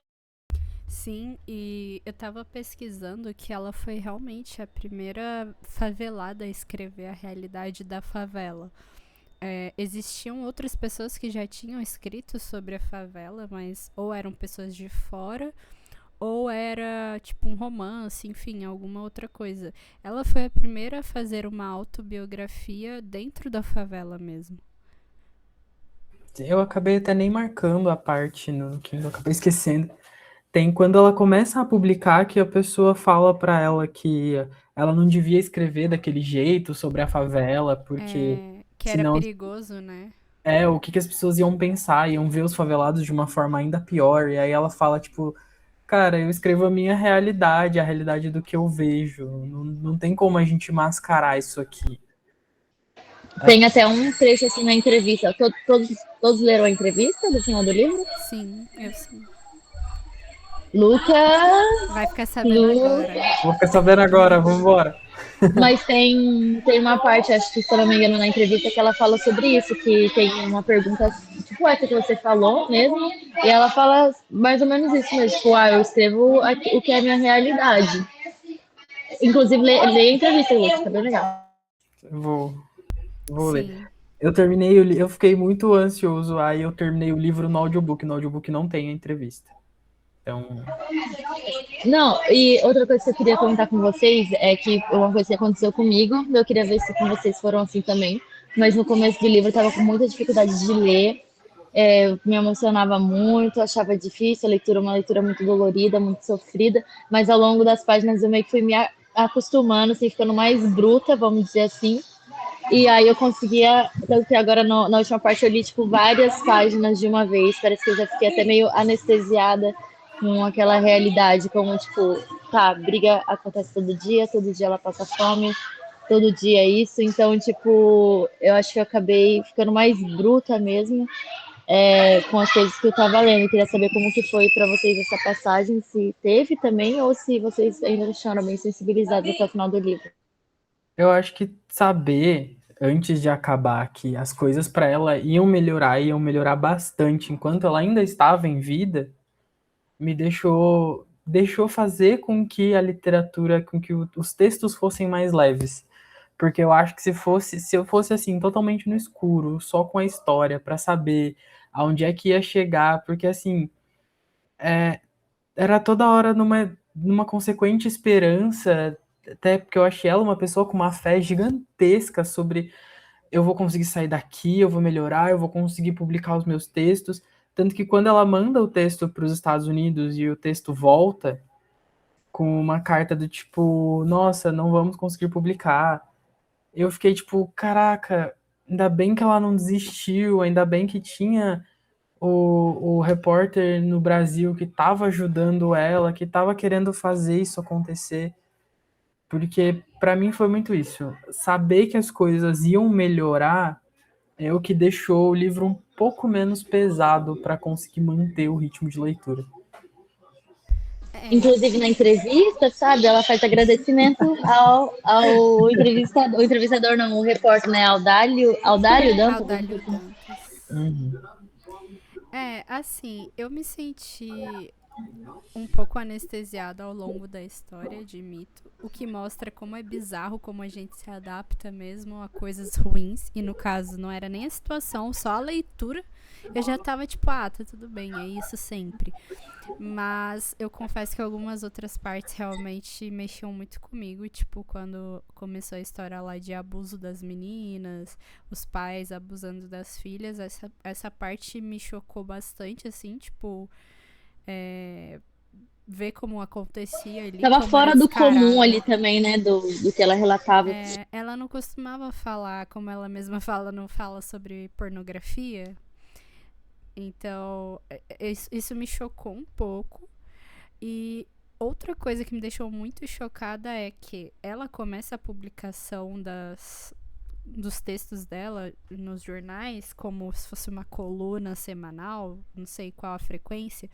Sim, e eu tava pesquisando que ela foi realmente a primeira favelada a escrever a realidade da favela. Existiam outras pessoas que já tinham escrito sobre a favela, mas ou eram pessoas de fora, ou era tipo um romance, enfim, alguma outra coisa. Ela foi a primeira a fazer uma autobiografia dentro da favela mesmo. Eu acabei até nem marcando a parte no que eu acabei esquecendo. Tem quando ela começa a publicar que a pessoa fala pra ela que ela não devia escrever daquele jeito sobre a favela, porque Que era senão perigoso, né? o que que as pessoas iam pensar, iam ver os favelados de uma forma ainda pior. E aí ela fala, tipo, cara, eu escrevo a minha realidade, a realidade do que eu vejo. Não tem como a gente mascarar isso aqui. Tem até um trecho assim na entrevista. Todos leram a entrevista do final do livro? Sim, eu sim. Lucas, Vai ficar sabendo Lu, agora. Vou ficar sabendo agora, vambora. mas tem uma parte, acho que se eu não me engano, na entrevista que ela fala sobre isso, que tem uma pergunta tipo essa que você falou mesmo, e ela fala mais ou menos isso mesmo, tipo, eu escrevo o que é a minha realidade. Inclusive, lê a entrevista, Lucas, tá bem legal. Vou, vou ler. Sim. Eu fiquei muito ansioso, aí eu terminei o livro no audiobook. No audiobook não tem a entrevista. Então, Não, e outra coisa que eu queria comentar com vocês é que uma coisa que aconteceu comigo, eu queria ver se com vocês foram assim também, mas no começo do livro eu tava com muita dificuldade de ler, me emocionava muito, achava difícil a leitura, uma leitura muito dolorida, muito sofrida, mas ao longo das páginas eu meio que fui me acostumando, assim, ficando mais bruta, vamos dizer assim, e aí eu conseguia, tanto que agora na última parte eu li, tipo, várias páginas de uma vez, parece que eu já fiquei até meio anestesiada com aquela realidade, como, tipo, tá, briga acontece todo dia ela passa fome, todo dia é isso, então, tipo, eu acho que eu acabei ficando mais bruta mesmo, com as coisas que eu tava lendo. Eu queria saber como que foi para vocês essa passagem, se teve também, ou se vocês ainda deixaram bem sensibilizados até o final do livro. eu acho que saber, antes de acabar, que as coisas para ela iam melhorar bastante enquanto ela ainda estava em vida, me deixou fazer com que a literatura, com que os textos fossem mais leves. Porque eu acho que se eu fosse assim, totalmente no escuro, só com a história, para saber aonde é que ia chegar, porque assim, era toda hora numa consequente esperança, até porque eu achei ela uma pessoa com uma fé gigantesca sobre eu vou conseguir sair daqui, eu vou melhorar, eu vou conseguir publicar os meus textos. Tanto que quando ela manda o texto para os Estados Unidos e o texto volta com uma carta do tipo, nossa, não vamos conseguir publicar, eu fiquei tipo, caraca, ainda bem que ela não desistiu, ainda bem que tinha o repórter no Brasil que estava ajudando ela, que estava querendo fazer isso acontecer. Porque para mim foi muito isso. Saber que as coisas iam melhorar é o que deixou o livro um pouco menos pesado para conseguir manter o ritmo de leitura. É, Inclusive na entrevista, sabe, ela faz agradecimento ao entrevistador, o entrevistador não, o repórter, né, Aldário Dantas, alguma Audálio coisa assim. Dantas. Uhum. Assim, eu me senti. um pouco anestesiado ao longo da história, admito, o que mostra como é bizarro como a gente se adapta mesmo a coisas ruins, e no caso não era nem a situação, só a leitura, eu já tava tipo, tá tudo bem, é isso sempre. Mas eu confesso que algumas outras partes realmente mexiam muito comigo, tipo, quando começou a história lá de abuso das meninas, os pais abusando das filhas, essa parte me chocou bastante, assim, tipo, é, ver como acontecia ali, Tava como era fora do comum descarado. ali também, né, do que ela relatava. Ela não costumava falar, como ela mesma fala, não fala sobre pornografia. Então, isso me chocou um pouco. E outra coisa que me deixou muito chocada é que ela começa a publicação dos textos dela nos jornais como se fosse uma coluna semanal, não sei qual a frequência,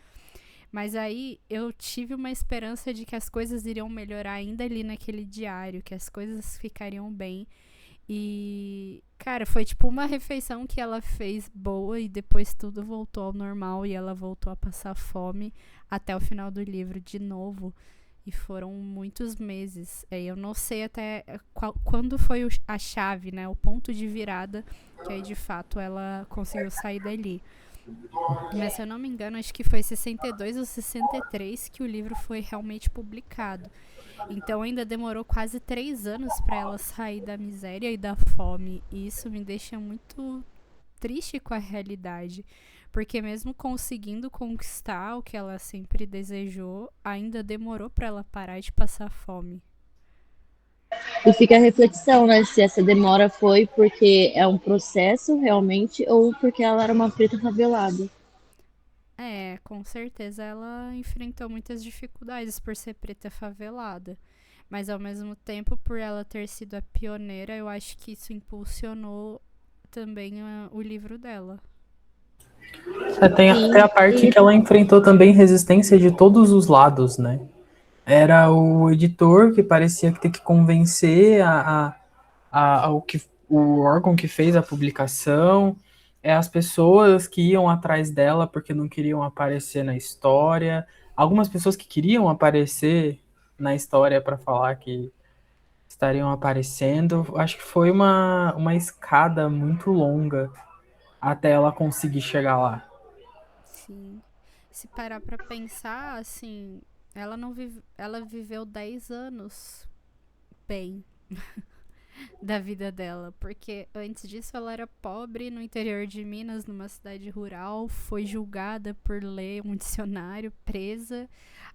mas aí eu tive uma esperança de que as coisas iriam melhorar ainda ali naquele diário, que as coisas ficariam bem. E, cara, foi tipo uma refeição que ela fez boa e depois tudo voltou ao normal e ela voltou a passar fome até o final do livro de novo. E foram muitos meses. Eu não sei até quando foi a chave, né? O ponto de virada que aí de fato ela conseguiu sair dali. Mas se eu não me engano, acho que foi 62 ou 63 que o livro foi realmente publicado. Então ainda demorou quase 3 anos para ela sair da miséria e da fome. E isso me deixa muito triste com a realidade. Porque mesmo conseguindo conquistar o que ela sempre desejou, ainda demorou para ela parar de passar fome. E fica a reflexão, né, se essa demora foi porque é um processo realmente ou porque ela era uma preta favelada. Com certeza ela enfrentou muitas dificuldades por ser preta favelada. Mas ao mesmo tempo, por ela ter sido a pioneira, eu acho que isso impulsionou também o livro dela. Tem até Sim, a parte e que ela enfrentou também resistência de todos os lados, né? Era o editor que parecia que ter que convencer o órgão que fez a publicação, as pessoas que iam atrás dela porque não queriam aparecer na história, algumas pessoas que queriam aparecer na história para falar que estariam aparecendo. Acho que foi uma escada muito longa até ela conseguir chegar lá. Sim. Se parar pra pensar, assim, ela viveu 10 anos bem da vida dela, porque antes disso ela era pobre no interior de Minas, numa cidade rural, foi julgada por ler um dicionário, presa.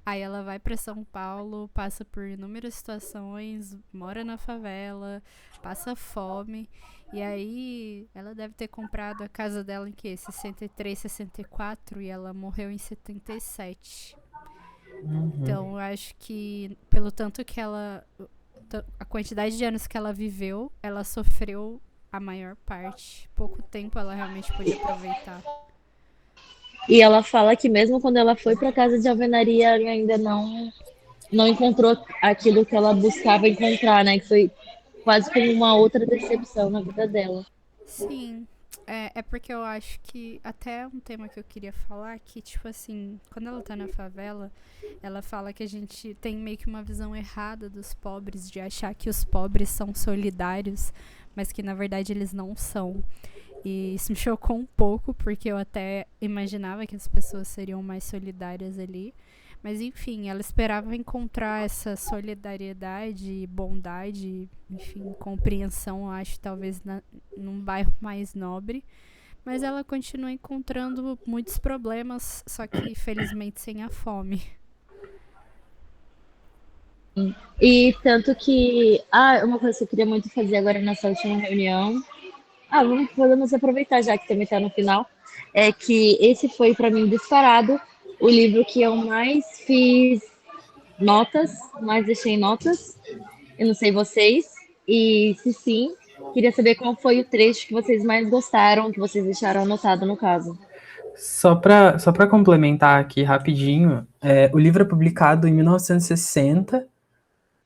Aí ela vai para São Paulo, passa por inúmeras situações, mora na favela, passa fome. E aí ela deve ter comprado a casa dela em que? 63, 64 e ela morreu em 77. Então eu acho que pelo tanto que a quantidade de anos que ela viveu, ela sofreu a maior parte. Pouco tempo ela realmente pôde aproveitar. E ela fala que mesmo quando ela foi para casa de alvenaria, ela ainda não encontrou aquilo que ela buscava encontrar, né? Que foi quase como uma outra decepção na vida dela. Sim, é porque eu acho que até um tema que eu queria falar que, tipo assim, quando ela tá na favela, ela fala que a gente tem meio que uma visão errada dos pobres, de achar que os pobres são solidários, mas que na verdade eles não são. E isso me chocou um pouco, porque eu até imaginava que as pessoas seriam mais solidárias ali. Mas enfim, ela esperava encontrar essa solidariedade, bondade, enfim, compreensão, acho, talvez num bairro mais nobre. Mas ela continua encontrando muitos problemas, só que felizmente sem a fome. E tanto que, uma coisa que eu queria muito fazer agora nessa última reunião, podemos aproveitar já que também está no final, é que esse foi para mim disparado o livro que eu mais fiz notas, mais deixei notas. Eu não sei vocês, e se sim, queria saber qual foi o trecho que vocês mais gostaram, que vocês deixaram anotado no caso. Só para complementar aqui rapidinho, o livro é publicado em 1960.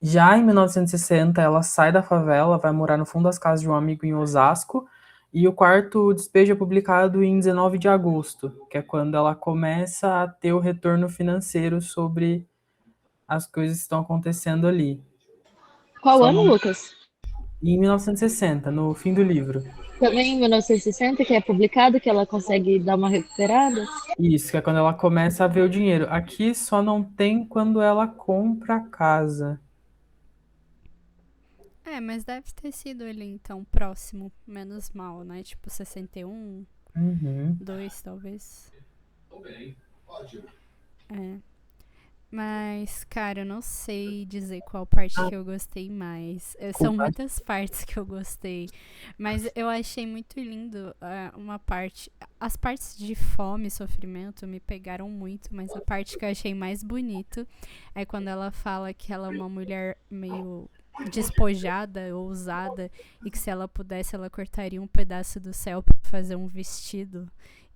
Já em 1960, ela sai da favela, vai morar no fundo das casas de um amigo em Osasco, E o quarto despejo é publicado em 19 de agosto, que é quando ela começa a ter o retorno financeiro sobre as coisas que estão acontecendo ali. Qual Só ano, não... Lucas? Em 1960, no fim do livro. Também em 1960, que é publicado, que ela consegue dar uma recuperada? Isso, que é quando ela começa a ver o dinheiro. Aqui só não tem quando ela compra a casa. É, mas deve ter sido ele então próximo, menos mal, né? Tipo 61, Uhum. 2 talvez. É. Mas, cara, eu não sei dizer qual parte Ah, que eu gostei mais. São desculpa. muitas partes que eu gostei. Mas eu achei muito lindo uma parte. As partes de fome e sofrimento me pegaram muito, mas a parte que eu achei mais bonito é quando ela fala que ela é uma mulher meio despojada, ousada, e que se ela pudesse, ela cortaria um pedaço do céu pra fazer um vestido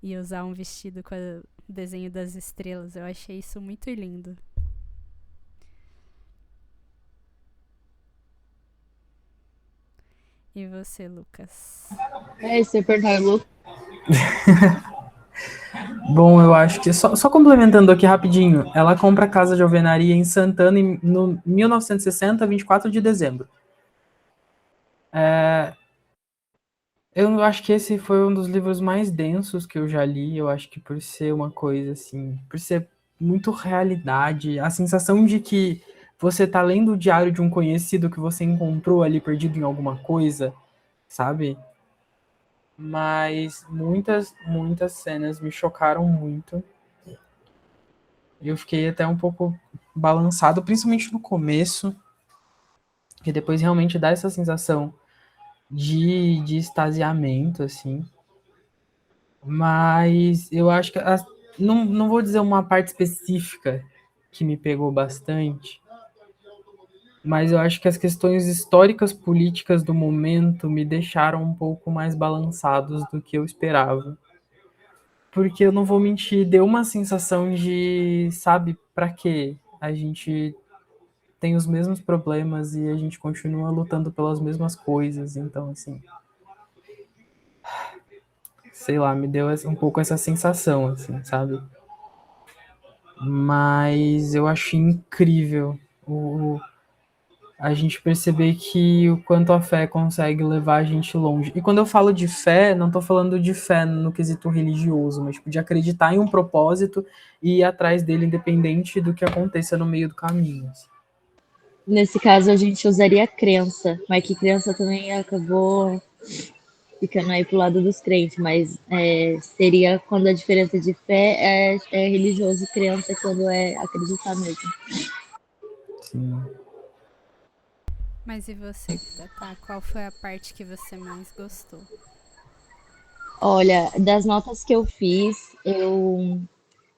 e usar um vestido com o desenho das estrelas. Eu achei isso muito lindo. E você, Lucas? É, você perguntar, Lucas. Bom, eu acho que só complementando aqui rapidinho, ela compra a casa de alvenaria em Santana no 1960, 24 de dezembro. Eu acho que esse foi um dos livros mais densos que eu já li. Eu acho que por ser uma coisa assim, por ser muito realidade, a sensação de que você tá lendo o diário de um conhecido que você encontrou ali perdido em alguma coisa, sabe? Mas muitas cenas me chocaram muito. Eu fiquei até um pouco balançado, principalmente no começo, que depois realmente dá essa sensação de extasiamento, assim. Mas eu acho que não vou dizer uma parte específica que me pegou bastante, mas eu acho que as questões históricas políticas do momento me deixaram um pouco mais balançados do que eu esperava. Porque eu não vou mentir, deu uma sensação de, sabe, pra quê? A gente tem os mesmos problemas e a gente continua lutando pelas mesmas coisas, então assim, sei lá, me deu um pouco essa sensação, assim, sabe? Mas eu achei incrível a gente perceber que o quanto a fé consegue levar a gente longe. E quando eu falo de fé, não estou falando de fé no quesito religioso, mas tipo, de acreditar em um propósito e ir atrás dele independente do que aconteça no meio do caminho. Assim. Nesse caso, a gente usaria crença, mas que crença também acabou ficando aí pro lado dos crentes, mas seria quando a diferença de fé é religioso, crença quando é acreditar mesmo. Sim. Mas e você, Tatá? Qual foi a parte que você mais gostou? Olha, das notas que eu fiz, eu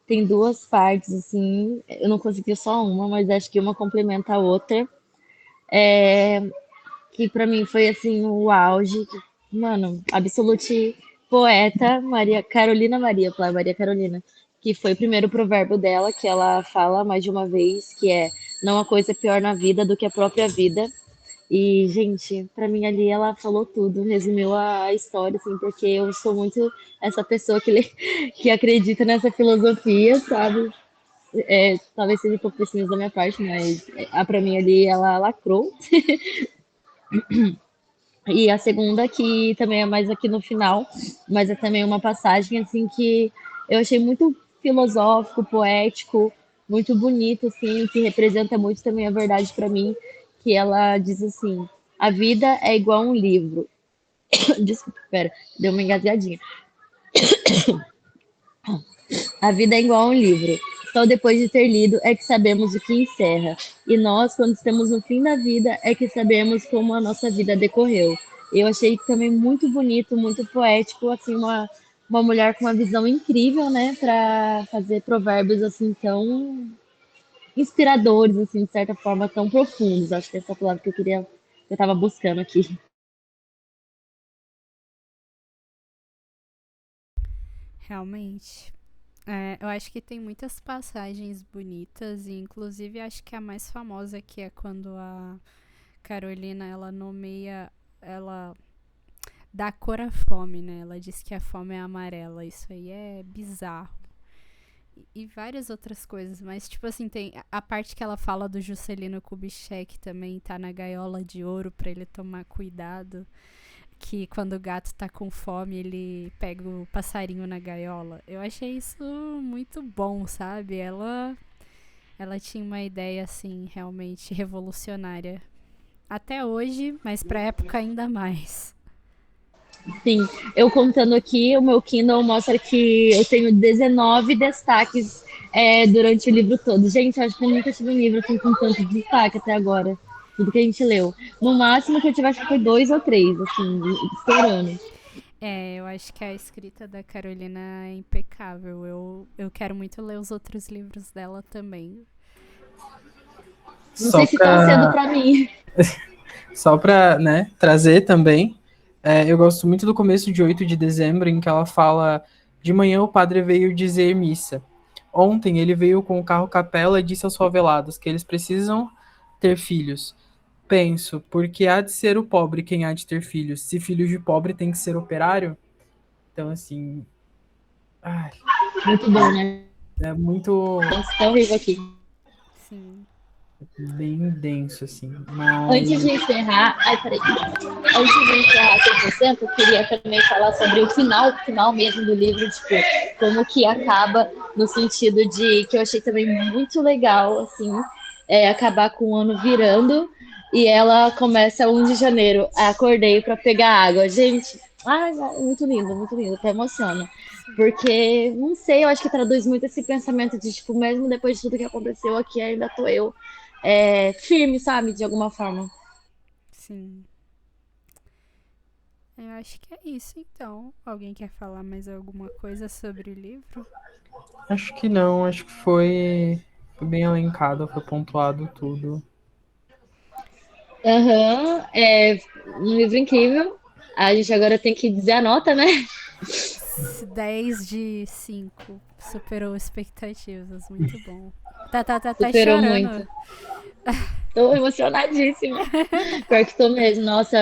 tem duas partes, assim, eu não consegui só uma, mas acho que uma complementa a outra, que pra mim foi, assim, o auge, mano, absolute poeta, Maria Carolina Maria, falar Maria Carolina, que foi o primeiro provérbio dela, que ela fala mais de uma vez, que é, não há coisa pior na vida do que a própria vida. E, gente, pra mim ali ela falou tudo, resumiu a história, assim, porque eu sou muito essa pessoa que acredita nessa filosofia, sabe? Talvez seja um pouco pessimista da minha parte, mas pra mim ali ela lacrou. E a segunda, que também é mais aqui no final, mas é também uma passagem assim que eu achei muito filosófico, poético, muito bonito, assim, que representa muito também a verdade para mim, que ela diz assim: a vida é igual a um livro. Desculpa, pera, deu uma engasgadinha. A vida é igual a um livro. Só depois de ter lido é que sabemos o que encerra. E nós, quando estamos no fim da vida, é que sabemos como a nossa vida decorreu. Eu achei também muito bonito, muito poético, assim, uma mulher com uma visão incrível, né, para fazer provérbios assim tão inspiradores, assim, de certa forma, tão profundos. Acho que essa é a palavra que eu estava buscando aqui. Realmente. Eu acho que tem muitas passagens bonitas e inclusive acho que a mais famosa que é quando a Carolina ela nomeia ela dá cor à fome, né? Ela diz que a fome é amarela. Isso aí é bizarro. E várias outras coisas, mas tipo assim, tem a parte que ela fala do Juscelino Kubitschek também, tá na gaiola de ouro pra ele tomar cuidado, que quando o gato tá com fome ele pega o passarinho na gaiola. Eu achei isso muito bom, sabe? Ela tinha uma ideia assim realmente revolucionária até hoje, mas pra época ainda mais. Sim, eu contando aqui, o meu Kindle mostra que eu tenho 19 destaques durante o livro todo. Gente, acho que eu nunca tive um livro assim, com tanto destaque até agora. Tudo que a gente leu. No máximo que eu tive, acho que foi 2 ou 3, assim, estourando. Eu acho que a escrita da Carolina é impecável. Eu quero muito ler os outros livros dela também. Não Só sei se tá cedo para pra mim. só para, né, trazer também, eu gosto muito do começo de 8 de dezembro, em que ela fala: de manhã o padre veio dizer missa. Ontem ele veio com o carro capela e disse aos favelados que eles precisam ter filhos. Penso, porque há de ser o pobre quem há de ter filhos. Se filho de pobre tem que ser operário. Então, assim, ai, Muito bom, né? é muito Nossa, tá horrível aqui. Sim. bem denso, assim. Antes Mas de encerrar, ai, peraí. Antes de encerrar 100%, eu queria também falar sobre o final mesmo do livro, tipo, como que acaba, no sentido de que eu achei também muito legal, assim, acabar com o ano virando e ela começa 1 de janeiro. Acordei para pegar água. Gente, ai, muito lindo, até emociona. Porque, não sei, eu acho que traduz muito esse pensamento de, tipo, mesmo depois de tudo que aconteceu aqui, ainda tô eu firme, sabe? De alguma forma. Sim. Eu acho que é isso, então. Alguém quer falar mais alguma coisa sobre o livro? acho que não, acho que foi bem elencado, foi pontuado tudo. Aham, é um livro incrível. A gente agora tem que dizer a nota, né? 10 de 5. Superou expectativas. Muito bom. Tá Superou muito. chorando. Tô emocionadíssima. Pior que tô mesmo. Nossa,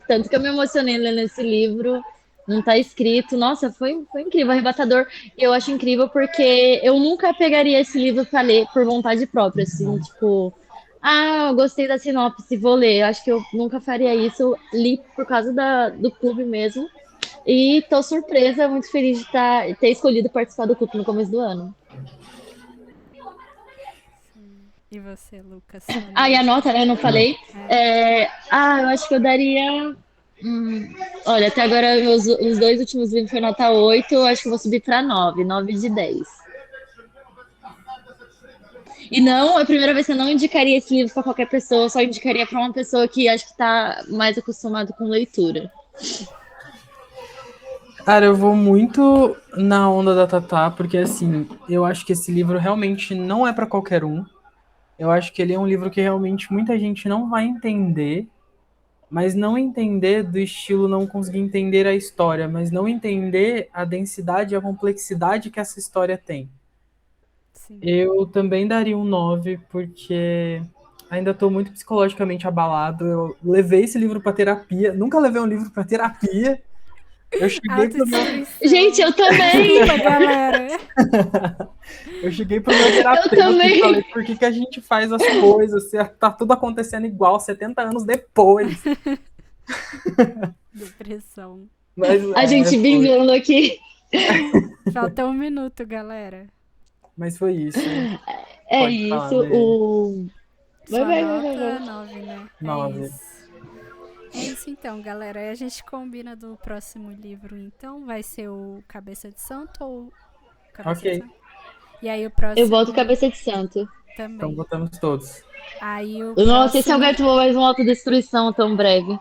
tanto que eu me emocionei lendo esse livro. Não tá escrito. Nossa, foi incrível, arrebatador. Eu acho incrível porque eu nunca pegaria esse livro pra ler por vontade própria, assim, tipo, eu gostei da sinopse, vou ler. Eu acho que eu nunca faria isso. Eu li por causa do clube mesmo. E tô surpresa, muito feliz de ter escolhido participar do clube no começo do ano. Sim. E você, Lucas, sua E a nota? nota, né? Eu não falei. É. Eu acho que eu daria. Olha, até agora os 2 últimos livros foi nota 8. Eu acho que eu vou subir para 9, 9 de 10. E não, é a primeira vez que eu não indicaria esse livro para qualquer pessoa, eu só indicaria para uma pessoa que acho que está mais acostumada com leitura. Cara, eu vou muito na onda da Tatá, porque assim, eu acho que esse livro realmente não é pra qualquer um. Eu acho que ele é um livro que realmente muita gente não vai entender, mas não entender do estilo não conseguir entender a história, mas não entender a densidade e a complexidade que essa história tem. Sim. Eu também daria um 9 porque ainda estou muito psicologicamente abalado. Eu levei esse livro para terapia, nunca levei um livro para terapia. Eu cheguei pro meu, Gente, Autodestruição. eu também! Desculpa, galera. eu cheguei pro meu Eu terapeuta e falei: também! por que a gente faz as coisas? Se tá tudo acontecendo igual 70 anos depois. Depressão. Mas A gente foi. vingando aqui. Falta 1 minuto, galera. Mas foi isso. É Pode falar, isso. Lê. Vai, Sua vai, vai, vai, nota vai. 9, né? É 9. isso. É isso então, galera. Aí a gente combina do próximo livro, então. Vai ser o Cabeça de Santo ou Cabeça de Ok, Santo? E aí o Eu volto próximo cabeça de santo. então também. votamos todos. Aí o Nossa, esse é o próximo. gato mais uma autodestruição tão breve.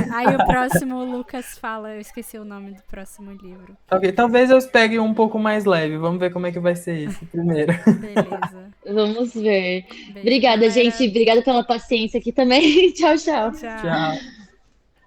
Aí o próximo o Lucas fala. Eu esqueci o nome do próximo livro. Ok, talvez eu pegue um pouco mais leve. Vamos ver como é que vai ser esse primeiro. Beleza. Vamos ver. Beijo, Obrigada, gente. galera. Obrigada pela paciência aqui também. Tchau, tchau. Tchau. Tchau.